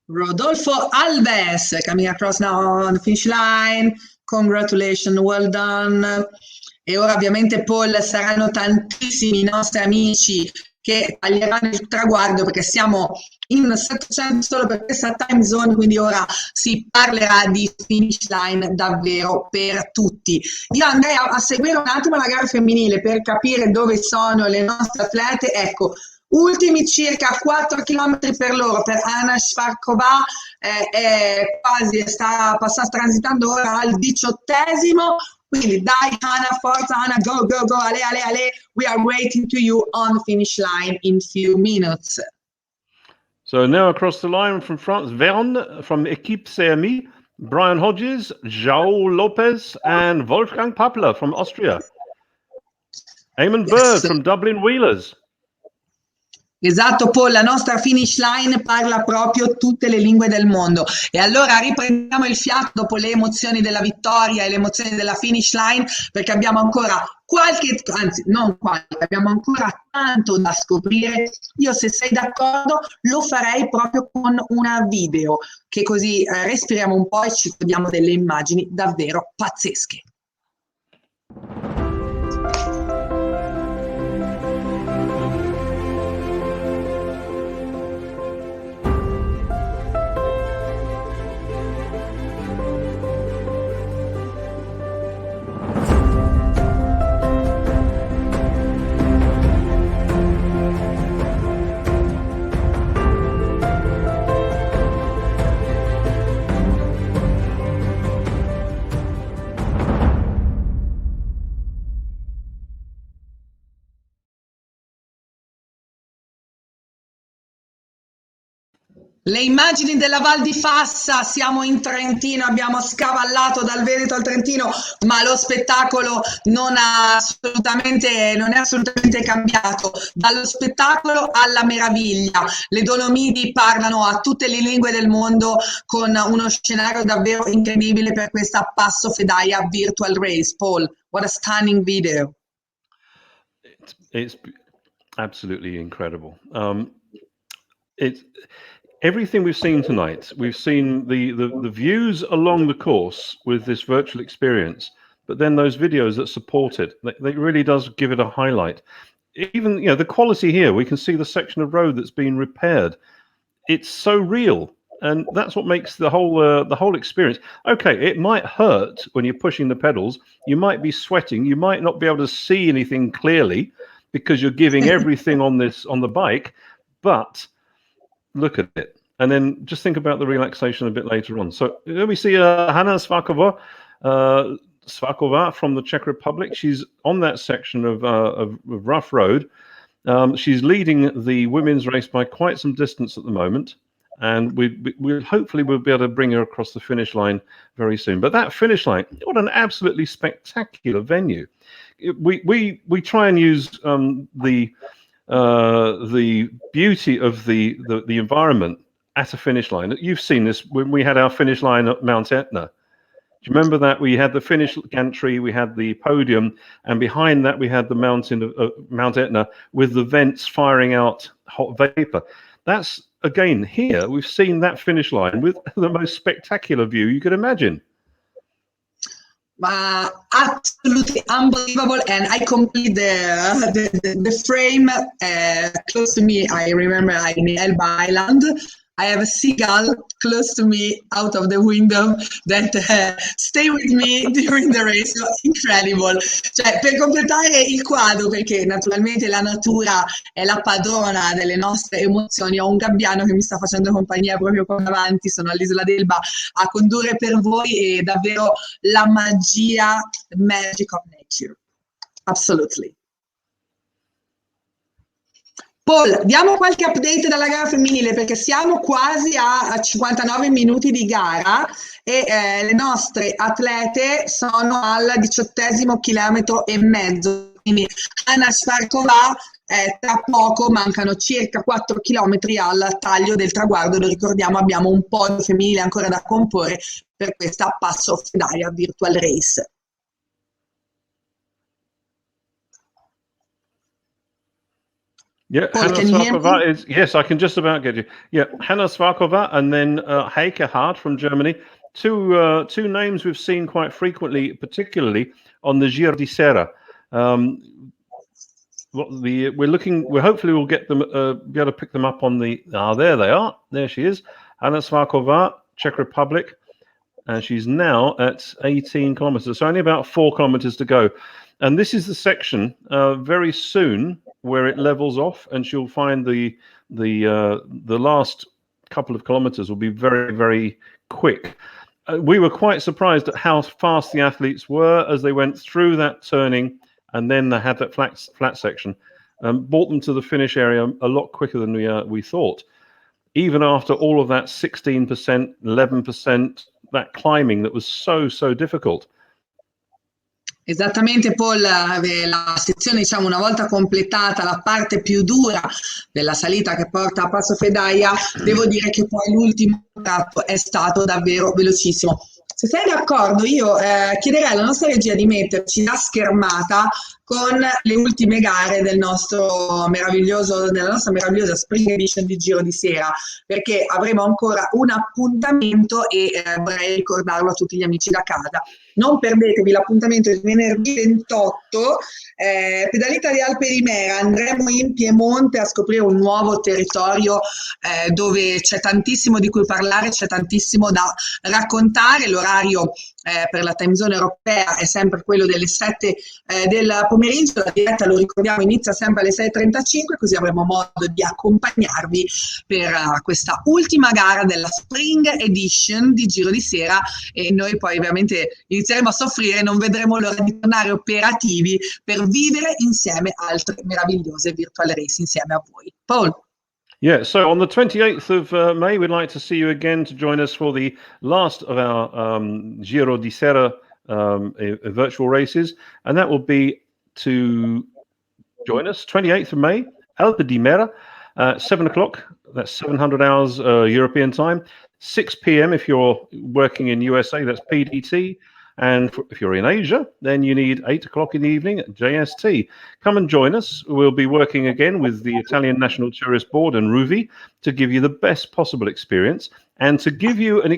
Rodolfo Alves coming across now on the finish line. Congratulations, well done. E ora ovviamente, Paul, saranno tantissimi i nostri amici che taglieranno il traguardo, perché siamo in 700 solo per questa time zone, quindi ora si parlerà di finish line davvero per tutti. Io andrei a seguire un attimo la gara femminile per capire dove sono le nostre atlete. Ecco, ultimi circa 4 km per loro, per Anna Shvarkova, sta transitando ora al 18esimo. Quindi dai Anna, forza Anna, go, ale, we are waiting to you on the finish line in few minutes. So now across the line from France, Verne from Equipe CMI, Brian Hodges, João Lopez and Wolfgang Pappler from Austria. Eamon Bird from Dublin Wheelers. Esatto, Paul, la nostra finish line parla proprio tutte le lingue del mondo. E allora riprendiamo il fiato dopo le emozioni della vittoria e le emozioni della finish line, perché abbiamo ancora abbiamo ancora tanto da scoprire. Io, se sei d'accordo, lo farei proprio con una video, che così respiriamo un po' e ci godiamo delle immagini davvero pazzesche. Le immagini della Val di Fassa, siamo in Trentino, abbiamo scavallato dal Veneto al Trentino, ma lo spettacolo non è assolutamente cambiato. Dallo spettacolo alla meraviglia. Le Dolomiti parlano a tutte le lingue del mondo con uno scenario davvero incredibile per questa Passo Fedaia Virtual Race. Paul, what a stunning video. It's absolutely incredible. It's everything we've seen tonight. We've seen the views along the course with this virtual experience, but then those videos that support it, they really does give it a highlight. Even, you know, the quality here, we can see the section of road that's been repaired. It's so real, and that's what makes the whole experience. Okay, it might hurt when you're pushing the pedals. You might be sweating. You might not be able to see anything clearly because you're giving everything on the bike, but look at it. And then just think about the relaxation a bit later on. So let me see Hanna Svakova from the Czech Republic. She's on that section of rough road. She's leading the women's race by quite some distance at the moment. And we'll hopefully we'll be able to bring her across the finish line very soon. But that finish line, what an absolutely spectacular venue. We try and use the beauty of the environment at a finish line. You've seen this when we had our finish line at Mount Etna. Do you remember that? We had the finish gantry, we had the podium, and behind that we had the mountain of Mount Etna with the vents firing out hot vapor. That's, again, here we've seen that finish line with the most spectacular view you could imagine. Absolutely unbelievable, and I complete the frame close to me. I remember I'm in Elba Island. I have a seagull close to me out of the window that stay with me during the race. So, incredible. Cioè, per completare il quadro, perché naturalmente la natura è la padrona delle nostre emozioni, ho un gabbiano che mi sta facendo compagnia proprio qua davanti, sono all'isola d'Elba a condurre per voi, e davvero la magia, the magic of nature. Absolutely. Paul, diamo qualche update dalla gara femminile, perché siamo quasi a 59 minuti di gara e le nostre atlete sono al 18° chilometro e mezzo, quindi Anna Sfarkova tra poco, mancano circa 4 chilometri al taglio del traguardo. Lo ricordiamo, abbiamo un podio femminile ancora da comporre per questa Passo Fedaia Virtual Race. Yeah, Paul, Hanna can you hear Svakova me? is, yes, I can just about get you. Yeah, Hanna Svakova and then Heike Hart from Germany. Two names we've seen quite frequently, particularly on the GIRO di Sera. We're hopefully we'll get them, be able to pick them up on the, there they are. There she is, Hanna Svakova, Czech Republic. And she's now at 18 kilometers, so only about 4 kilometers to go. And this is the section very soon where it levels off, and she'll find the last couple of kilometers will be very, very quick. We were quite surprised at how fast the athletes were as they went through that turning, and then they had that flat section. Brought them to the finish area a lot quicker than we thought. Even after all of that 16%, 11%, that climbing that was so difficult. Esattamente, Paul, la sezione, diciamo, una volta completata la parte più dura della salita che porta a Passo Fedaia, devo dire che poi l'ultimo tratto è stato davvero velocissimo. Se sei d'accordo, io chiederei alla nostra regia di metterci la schermata con le ultime gare della nostra meravigliosa Spring Edition di Giro di Sera, perché avremo ancora un appuntamento e vorrei ricordarlo a tutti gli amici da casa. Non perdetevi l'appuntamento di venerdì 28, Pedalita di Alpe di Mera, andremo in Piemonte a scoprire un nuovo territorio dove c'è tantissimo di cui parlare, c'è tantissimo da raccontare. L'orario per la time zone europea è sempre quello delle 7 del pomeriggio, la diretta, lo ricordiamo, inizia sempre alle 6:35, così avremo modo di accompagnarvi per questa ultima gara della Spring Edition di Giro di Sera, e noi poi ovviamente inizieremo a soffrire, non vedremo l'ora di tornare operativi per vivere insieme altre meravigliose virtual race insieme a voi. Paul. Yeah, so on the 28th of May, we'd like to see you again to join us for the last of our Giro di Sera virtual races, and that will be to join us 28th of May, Alpe di Mera, 7 o'clock. That's 700 hours European time. 6 p.m. if you're working in USA, that's PDT. And if you're in Asia, then you need 8 o'clock in the evening at JST. Come and join us. We'll be working again with the Italian National Tourist Board and Ruvi to give you the best possible experience and to give you an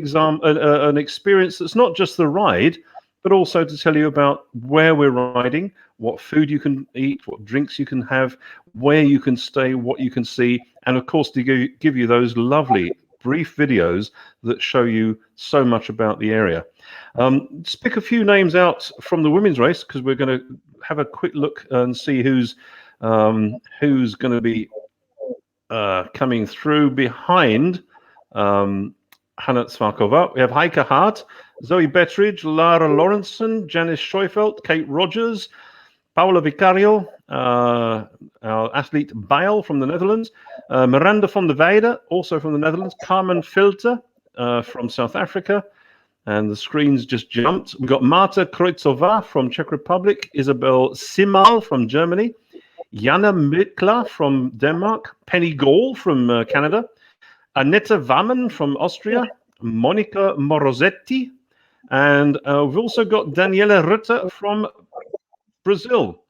experience that's not just the ride, but also to tell you about where we're riding, what food you can eat, what drinks you can have, where you can stay, what you can see, and of course to give you those lovely brief videos that show you so much about the area. Just pick a few names out from the women's race because we're going to have a quick look and see who's going to be coming through behind Hanna Svakova. We have Heike Hart, Zoe Bettridge, Lara Lawrenson, Janice Scheufelt, Kate Rogers, Paola Vicario, our athlete Bale from the Netherlands, Miranda van der Weide, also from the Netherlands, Carmen Filter from South Africa, and the screens just jumped. We've got Marta Kreutzova from Czech Republic, Isabel Simal from Germany, Jana Mikla from Denmark, Penny Gall from Canada, Annette Wammen from Austria, Monica Morosetti, and we've also got Daniela Rutte from Brazil.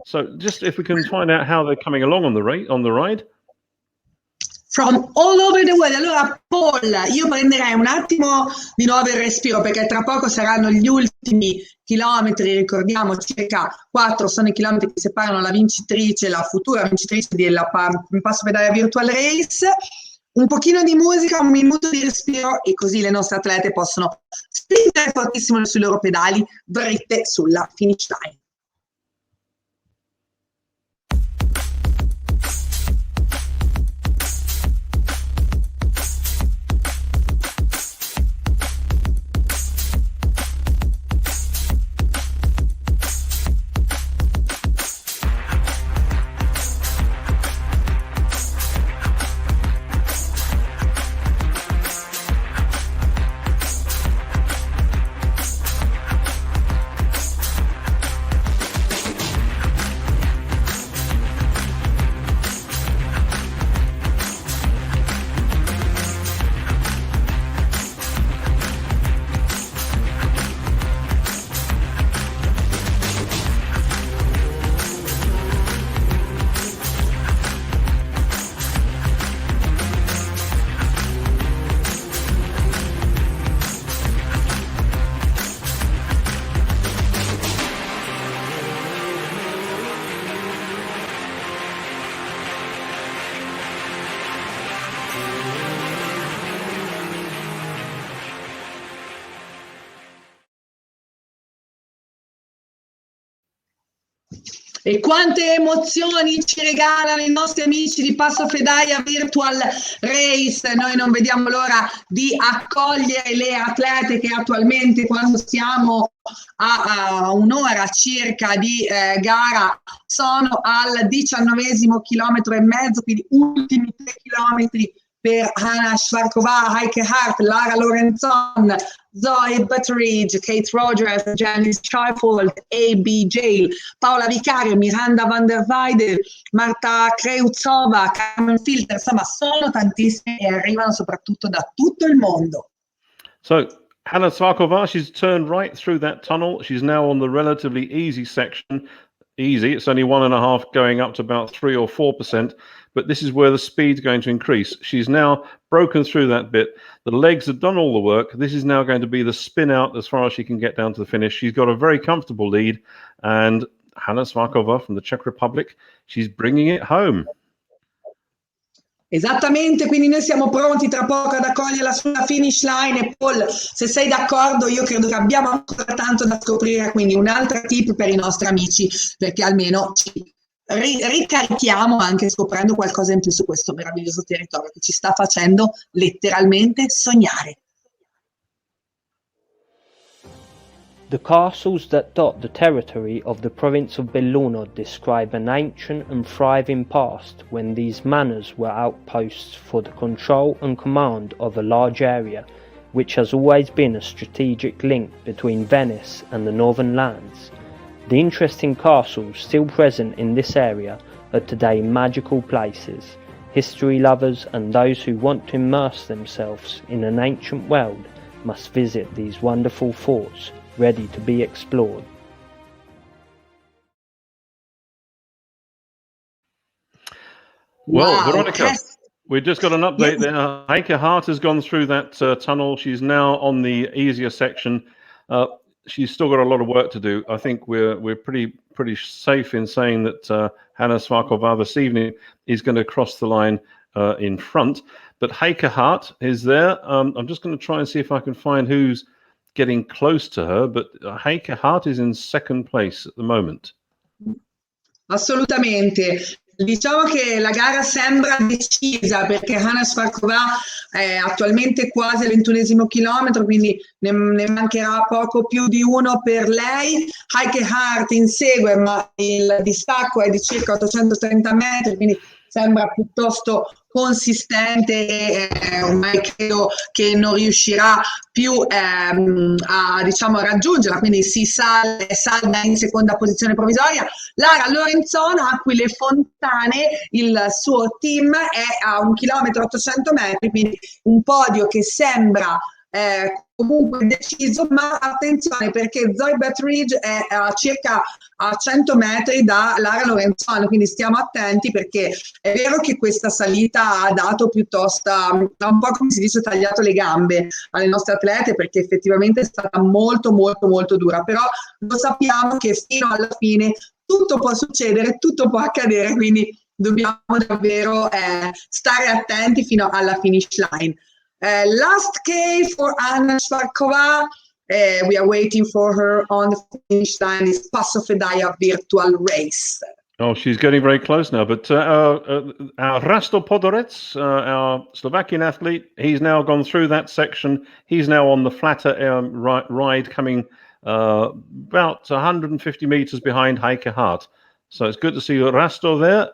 So just if we can find out how they're coming along on the ride. From all over the world. Allora, Paul, io prenderei un attimo di nuovo il respiro perché tra poco saranno gli ultimi chilometri, ricordiamo circa 4 sono i chilometri che separano la vincitrice, la futura vincitrice della Passo Fedaia Virtual Race. Un pochino di musica, un minuto di respiro e così le nostre atlete possono spingere fortissimo sui loro pedali dritte sulla finish line. E quante emozioni ci regalano i nostri amici di Passo Fedaia Virtual Race. Noi non vediamo l'ora di accogliere le atlete che attualmente, quando siamo a un'ora circa di gara, sono al 19° chilometro e mezzo, quindi ultimi 3 chilometri per Hanna Svakova, Heike Hart, Lara Lorenzon, Zoe Butteridge, Kate Rogers, Janice Scheufelt, A.B. Jail, Paola Vicario, Miranda van der Weide, Marta Kreutzova, Carmen Filter, insomma sono tantissime e arrivano soprattutto da tutto il mondo. So Hanna Svakova, she's turned right through that tunnel. She's now on the relatively easy section. Easy, it's only 1.5 going up to about 3 or 4%, but this is where the speed's going to increase. She's now broken through that bit. The legs have done all the work. This is now going to be the spin out as far as she can get down to the finish. She's got a very comfortable lead, and Hanna Svakova from the Czech Republic, she's bringing it home. Esattamente, quindi noi siamo pronti tra poco ad accoglierla sulla finish line e Paul, se sei d'accordo, io credo che abbiamo ancora tanto da scoprire, quindi un'altra tip per i nostri amici, perché almeno ci ricarichiamo anche scoprendo qualcosa in più su questo meraviglioso territorio che ci sta facendo letteralmente sognare. The castles that dot the territory of the province of Belluno describe an ancient and thriving past when these manors were outposts for the control and command of a large area, which has always been a strategic link between Venice and the northern lands. The interesting castles still present in this area are today magical places. History lovers and those who want to immerse themselves in an ancient world must visit these wonderful forts, ready to be explored. Well, Wow, Veronica, we just got an update there. Heike Hart has gone through that tunnel. She's now on the easier section. She's still got a lot of work to do. I think we're pretty safe in saying that Hanna Svakova this evening is going to cross the line in front. But Heike Hart is there. I'm just going to try and see if I can find who's getting close to her. But Heike Hart is in second place at the moment. Assolutamente. Diciamo che la gara sembra decisa perché Hanna Svakova è attualmente quasi al 21esimo chilometro, quindi ne mancherà poco più di uno per lei. Heike Hart insegue, ma il distacco è di circa 830 metri, quindi sembra piuttosto consistente e ormai credo che non riuscirà più a raggiungerla, quindi si salda in seconda posizione provvisoria. Lara Lorenzano, Aquile Fontane, il suo team è a 1 chilometro 800 metri, quindi un podio che sembra comunque deciso, ma attenzione perché Zoe Bettridge è a circa a 100 metri da Lara Lorenzano, quindi stiamo attenti perché è vero che questa salita ha dato piuttosto, un po' come si dice, tagliato le gambe alle nostre atlete perché effettivamente è stata molto molto molto dura, però lo sappiamo che fino alla fine tutto può succedere, tutto può accadere, quindi dobbiamo davvero stare attenti fino alla finish line. Last K for Hanna Svakova. We are waiting for her on the finish line. Is Passo Fedaia virtual race. Oh, she's getting very close now. But our Rasto Podorets, our Slovakian athlete, he's now gone through that section. He's now on the flatter ride, coming about 150 meters behind Heike Hart. So it's good to see Rasto there.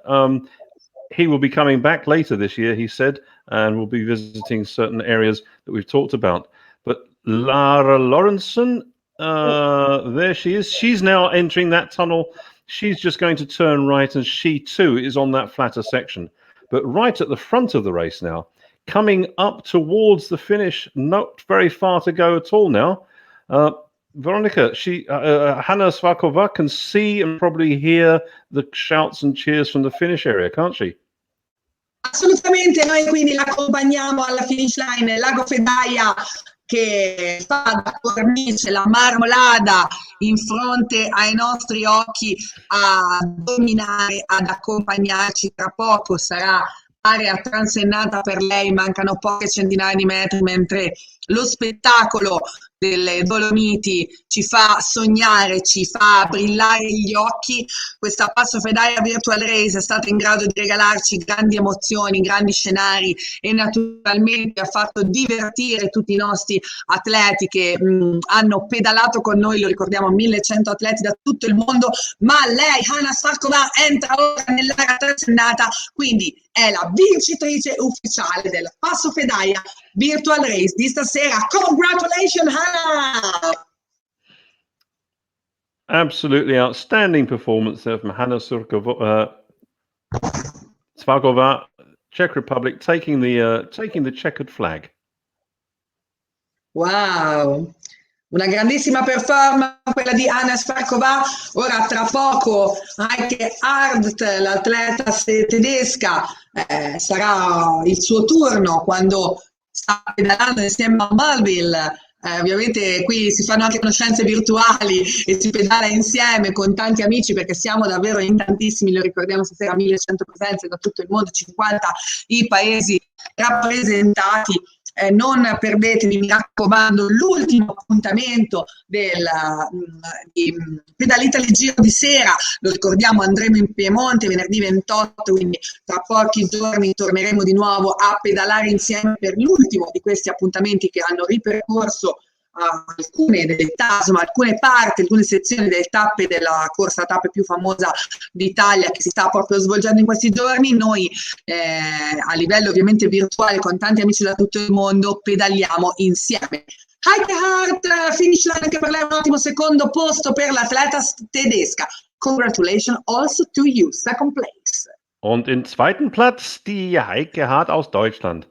He will be coming back later this year, he said, and will be visiting certain areas that we've talked about. But Lara Lorentzen, there she is. She's now entering that tunnel. She's just going to turn right, and she too is on that flatter section. But right at the front of the race now, coming up towards the finish, not very far to go at all now. Veronica, Hanna Svakova can see and probably hear the shouts and cheers from the finish area, can't she? Assolutamente, noi quindi l'accompagniamo alla finish line, Lago Fedaia che fa da cornice la marmolada in fronte ai nostri occhi a dominare, ad accompagnarci. Tra poco sarà area transennata per lei, mancano poche centinaia di metri, mentre lo spettacolo delle Dolomiti ci fa sognare, ci fa brillare gli occhi. Questa Passo Fedaia Virtual Race è stata in grado di regalarci grandi emozioni, grandi scenari e naturalmente ha fatto divertire tutti i nostri atleti che hanno pedalato con noi, lo ricordiamo, 1100 atleti da tutto il mondo, ma lei, Hanna Svakova, entra ora nell'area transennata, quindi è la vincitrice ufficiale del Passo Fedaia Virtual Race di stasera. Congratulations, Hanna! Absolutely outstanding performance there from Hanna Svakova, Czech Republic, taking the checkered flag. Wow! Una grandissima performance quella di Hanna Svakova. Ora tra poco Heike Hart, l'atleta tedesca, sarà il suo turno quando sta pedalando insieme a Melville. Ovviamente qui si fanno anche conoscenze virtuali e si pedala insieme con tanti amici perché siamo davvero in tantissimi, lo ricordiamo stasera, 1100 presenze da tutto il mondo, 50 i paesi rappresentati. Non perdetevi, mi raccomando, l'ultimo appuntamento di Pedal Italy Giro di Sera, lo ricordiamo, andremo in Piemonte venerdì 28, quindi tra pochi giorni torneremo di nuovo a pedalare insieme per l'ultimo di questi appuntamenti che hanno ripercorso alcune delle alcune parti, alcune sezioni delle tappe della corsa a tappe più famosa d'Italia che si sta proprio svolgendo in questi giorni. Noi a livello ovviamente virtuale con tanti amici da tutto il mondo pedaliamo insieme. Heike Hart, finish line anche per lei, un ottimo secondo posto per l'atleta tedesca. Congratulations also to you, second place. Und im zweiten Platz die Heike Hart aus Deutschland.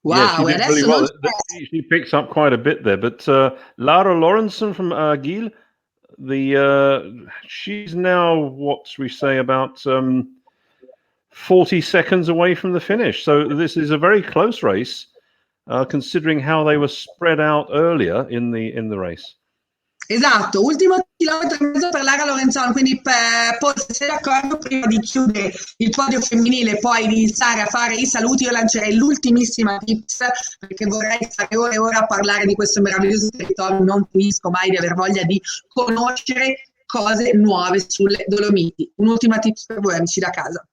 Wow, yeah, she did really well. c'è. She picks up quite a bit there. But Lara Lorentzen from GIL, she's now, what we say, about 40 seconds away from the finish. So this is a very close race, considering how they were spread out earlier in the race. Esatto, ultimo chilometro e mezzo per Lara Lorenzon, quindi poi se sei d'accordo, prima di chiudere il podio femminile e poi di iniziare a fare i saluti, io lancerei l'ultimissima tips, perché vorrei stare ore e ore a parlare di questo meraviglioso territorio, non finisco mai di aver voglia di conoscere cose nuove sulle Dolomiti. Un'ultima tips per voi amici da casa.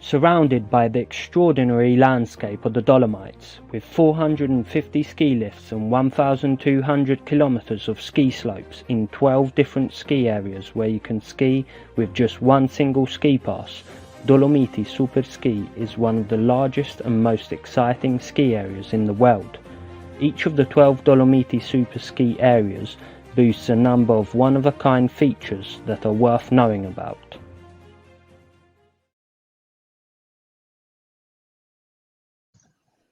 Surrounded by the extraordinary landscape of the Dolomites, with 450 ski lifts and 1,200 kilometers of ski slopes in 12 different ski areas where you can ski with just one single ski pass, Dolomiti Super Ski is one of the largest and most exciting ski areas in the world. Each of the 12 Dolomiti Super Ski areas boasts a number of one-of-a-kind features that are worth knowing about.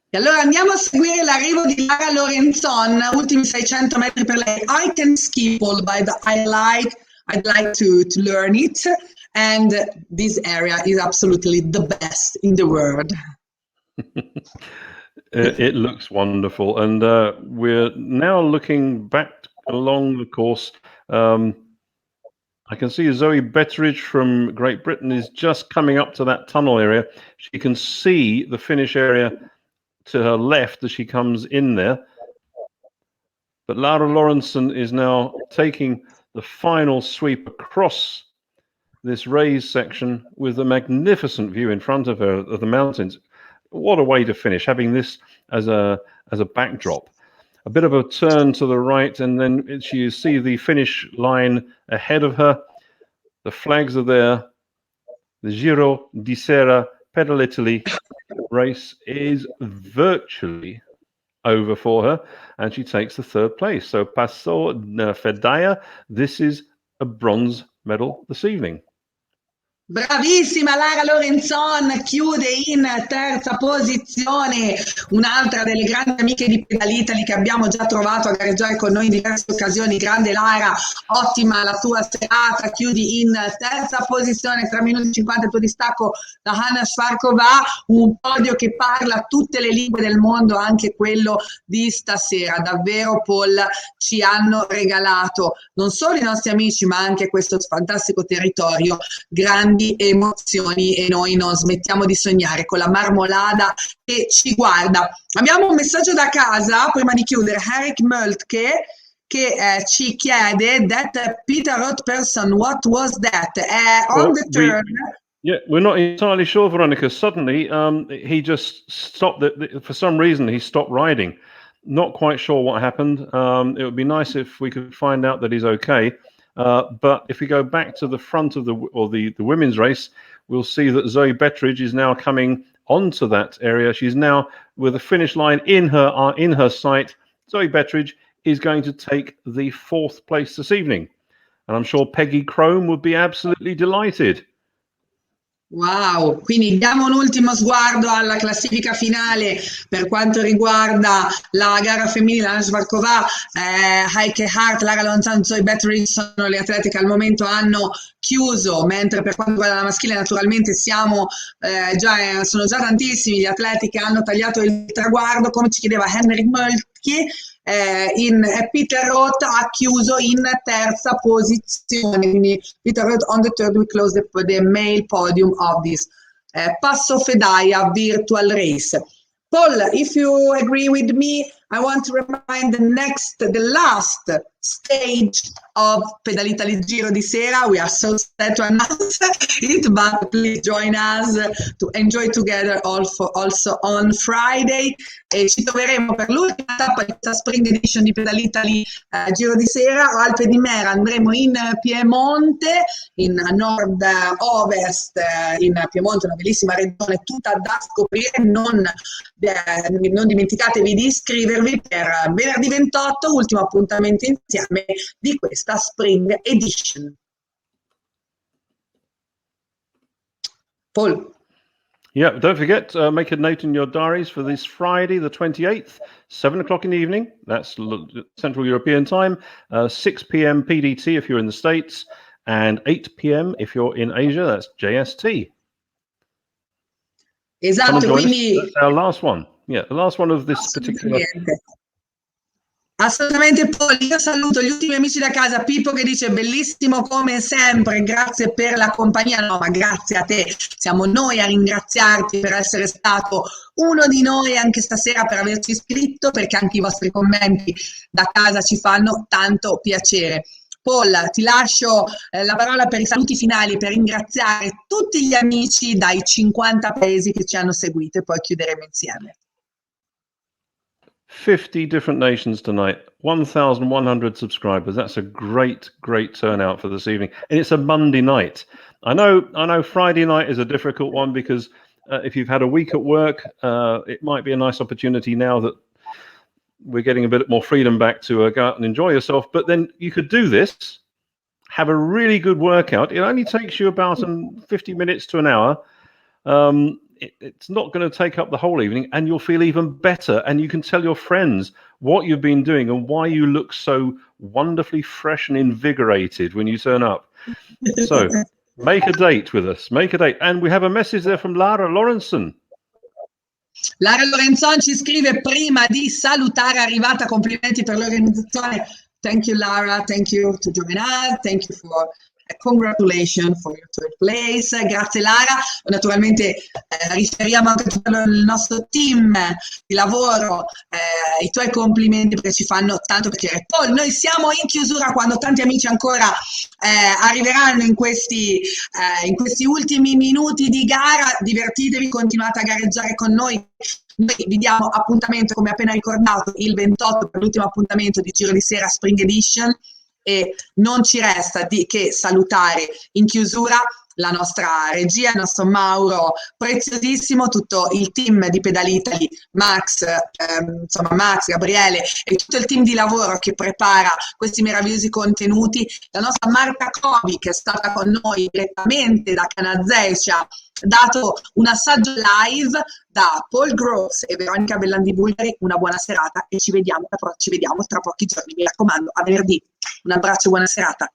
E allora andiamo a seguire l'arrivo di Lara Lorenzon, ultimi 600 metri per lei. I can ski pole, but I'd like to learn it, and this area is absolutely the best in the world. It looks wonderful, and we're now looking back along the course. I can see Zoe Betteridge from Great Britain is just coming up to that tunnel area. She can see the finish area to her left as she comes in there. But Lara Lorentzen is now taking the final sweep across this raised section with a magnificent view in front of her of the mountains. What a way to finish, having this as a backdrop. A bit of a turn to the right, and then you see the finish line ahead of her. The flags are there. The GIRO di Sera Pedal Italy race is virtually over for her, and she takes the third place. So Passo Fedaia, this is a bronze medal this evening. Bravissima Lara Lorenzon, chiude in terza posizione, un'altra delle grandi amiche di Pedal Italy che abbiamo già trovato a gareggiare con noi in diverse occasioni. Grande Lara, ottima la tua serata, chiudi in terza posizione, 3 minuti e 50 il tuo distacco da Hanna Schwarkova, un podio che parla tutte le lingue del mondo, anche quello di stasera. Davvero Paul, ci hanno regalato non solo i nostri amici ma anche questo fantastico territorio, grandi emozioni, e noi non smettiamo di sognare con la marmolada che ci guarda. Abbiamo un messaggio da casa prima di chiudere, Eric Möltke, che ci chiede that Peter Roth person, what was that? On the turn. We're not entirely sure, Veronica. Suddenly, he just stopped. For some reason, he stopped riding. Not quite sure what happened. It would be nice if we could find out that he's okay. But if we go back to the front of the women's race, we'll see that Zoe Betteridge is now coming onto that area. She's now with the finish line in her sight. Zoe Betteridge is going to take the 4th place this evening, and I'm sure Peggy Crome would be absolutely delighted. Wow, quindi diamo un ultimo sguardo alla classifica finale per quanto riguarda la gara femminile. Hanna Schwarkova, Heike Hart, Lara Lorenzon, Zoe Betteridge sono le atlete che al momento hanno chiuso, mentre per quanto riguarda la maschile naturalmente sono già tantissimi gli atleti che hanno tagliato il traguardo, come ci chiedeva Henrik Möltke. Peter Roth ha chiuso in terza posizione, quindi Peter Roth on the third. We close the male podium of this Passo Fedaia virtual race. Paul, if you agree with me, I want to remind the last stage of Pedalitali Giro di Sera. We are so sad to announce it, but please join us to enjoy together also on Friday. E ci troveremo per l'ultima tappa di questa Spring Edition di Pedalitali Giro di Sera, Alpe di Mera. Andremo in Piemonte, in nord-ovest, in Piemonte, una bellissima regione tutta da scoprire. Non dimenticatevi di iscrivervi per venerdì 28, ultimo appuntamento insieme di questa Spring Edition. Paul. Yeah, don't forget, make a note in your diaries for this Friday, the 28th, 7 o'clock in the evening. That's Central European time, 6 p.m. PDT if you're in the States, and 8 p.m. if you're in Asia. That's JST. Esatto, quindi... That's our last one. Yeah, the last one of this particular... Assolutamente, Paul. Io saluto gli ultimi amici da casa. Pippo che dice bellissimo come sempre, grazie per la compagnia. No, ma grazie a te, siamo noi a ringraziarti per essere stato uno di noi anche stasera, per averci iscritto, perché anche i vostri commenti da casa ci fanno tanto piacere. Paul, ti lascio la parola per i saluti finali, per ringraziare tutti gli amici dai 50 paesi che ci hanno seguito, e poi chiuderemo insieme. 50 different nations tonight, 1,100 subscribers. That's a great turnout for this evening, and it's a Monday night. I know Friday night is a difficult one because if you've had a week at work, it might be a nice opportunity now that we're getting a bit more freedom back to go out and enjoy yourself. But then you could do this, have a really good workout. It only takes you about 50 minutes to an hour. It's not going to take up the whole evening, and you'll feel even better, and you can tell your friends what you've been doing and why you look so wonderfully fresh and invigorated when you turn up. So make a date with us, make a date. And we have a message there from Lara Lorenzen. Lara Lorenzon ci scrive: prima di salutare, arrivata, complimenti per l'organizzazione. Thank you, Lara. Thank you to join us. Thank you for congratulations for your third place. Grazie Lara. Naturalmente riferiamo anche a tutto il nostro team di lavoro i tuoi complimenti, perché ci fanno tanto piacere. Poi noi siamo in chiusura, quando tanti amici ancora arriveranno in questi ultimi minuti di gara. Divertitevi, continuate a gareggiare con noi. Noi vi diamo appuntamento, come appena ricordato, il 28 per l'ultimo appuntamento di Giro di Sera Spring Edition, e non ci resta che salutare in chiusura la nostra regia, il nostro Mauro preziosissimo, tutto il team di Pedalitali, Max, Gabriele e tutto il team di lavoro che prepara questi meravigliosi contenuti, la nostra Marta Covi che è stata con noi direttamente da Canazei, ci ha dato un assaggio live. Da Paul Gross e Veronica Bellandi Bulgari, una buona serata, e ci vediamo tra pochi giorni, mi raccomando, a venerdì. Un abbraccio, buona serata.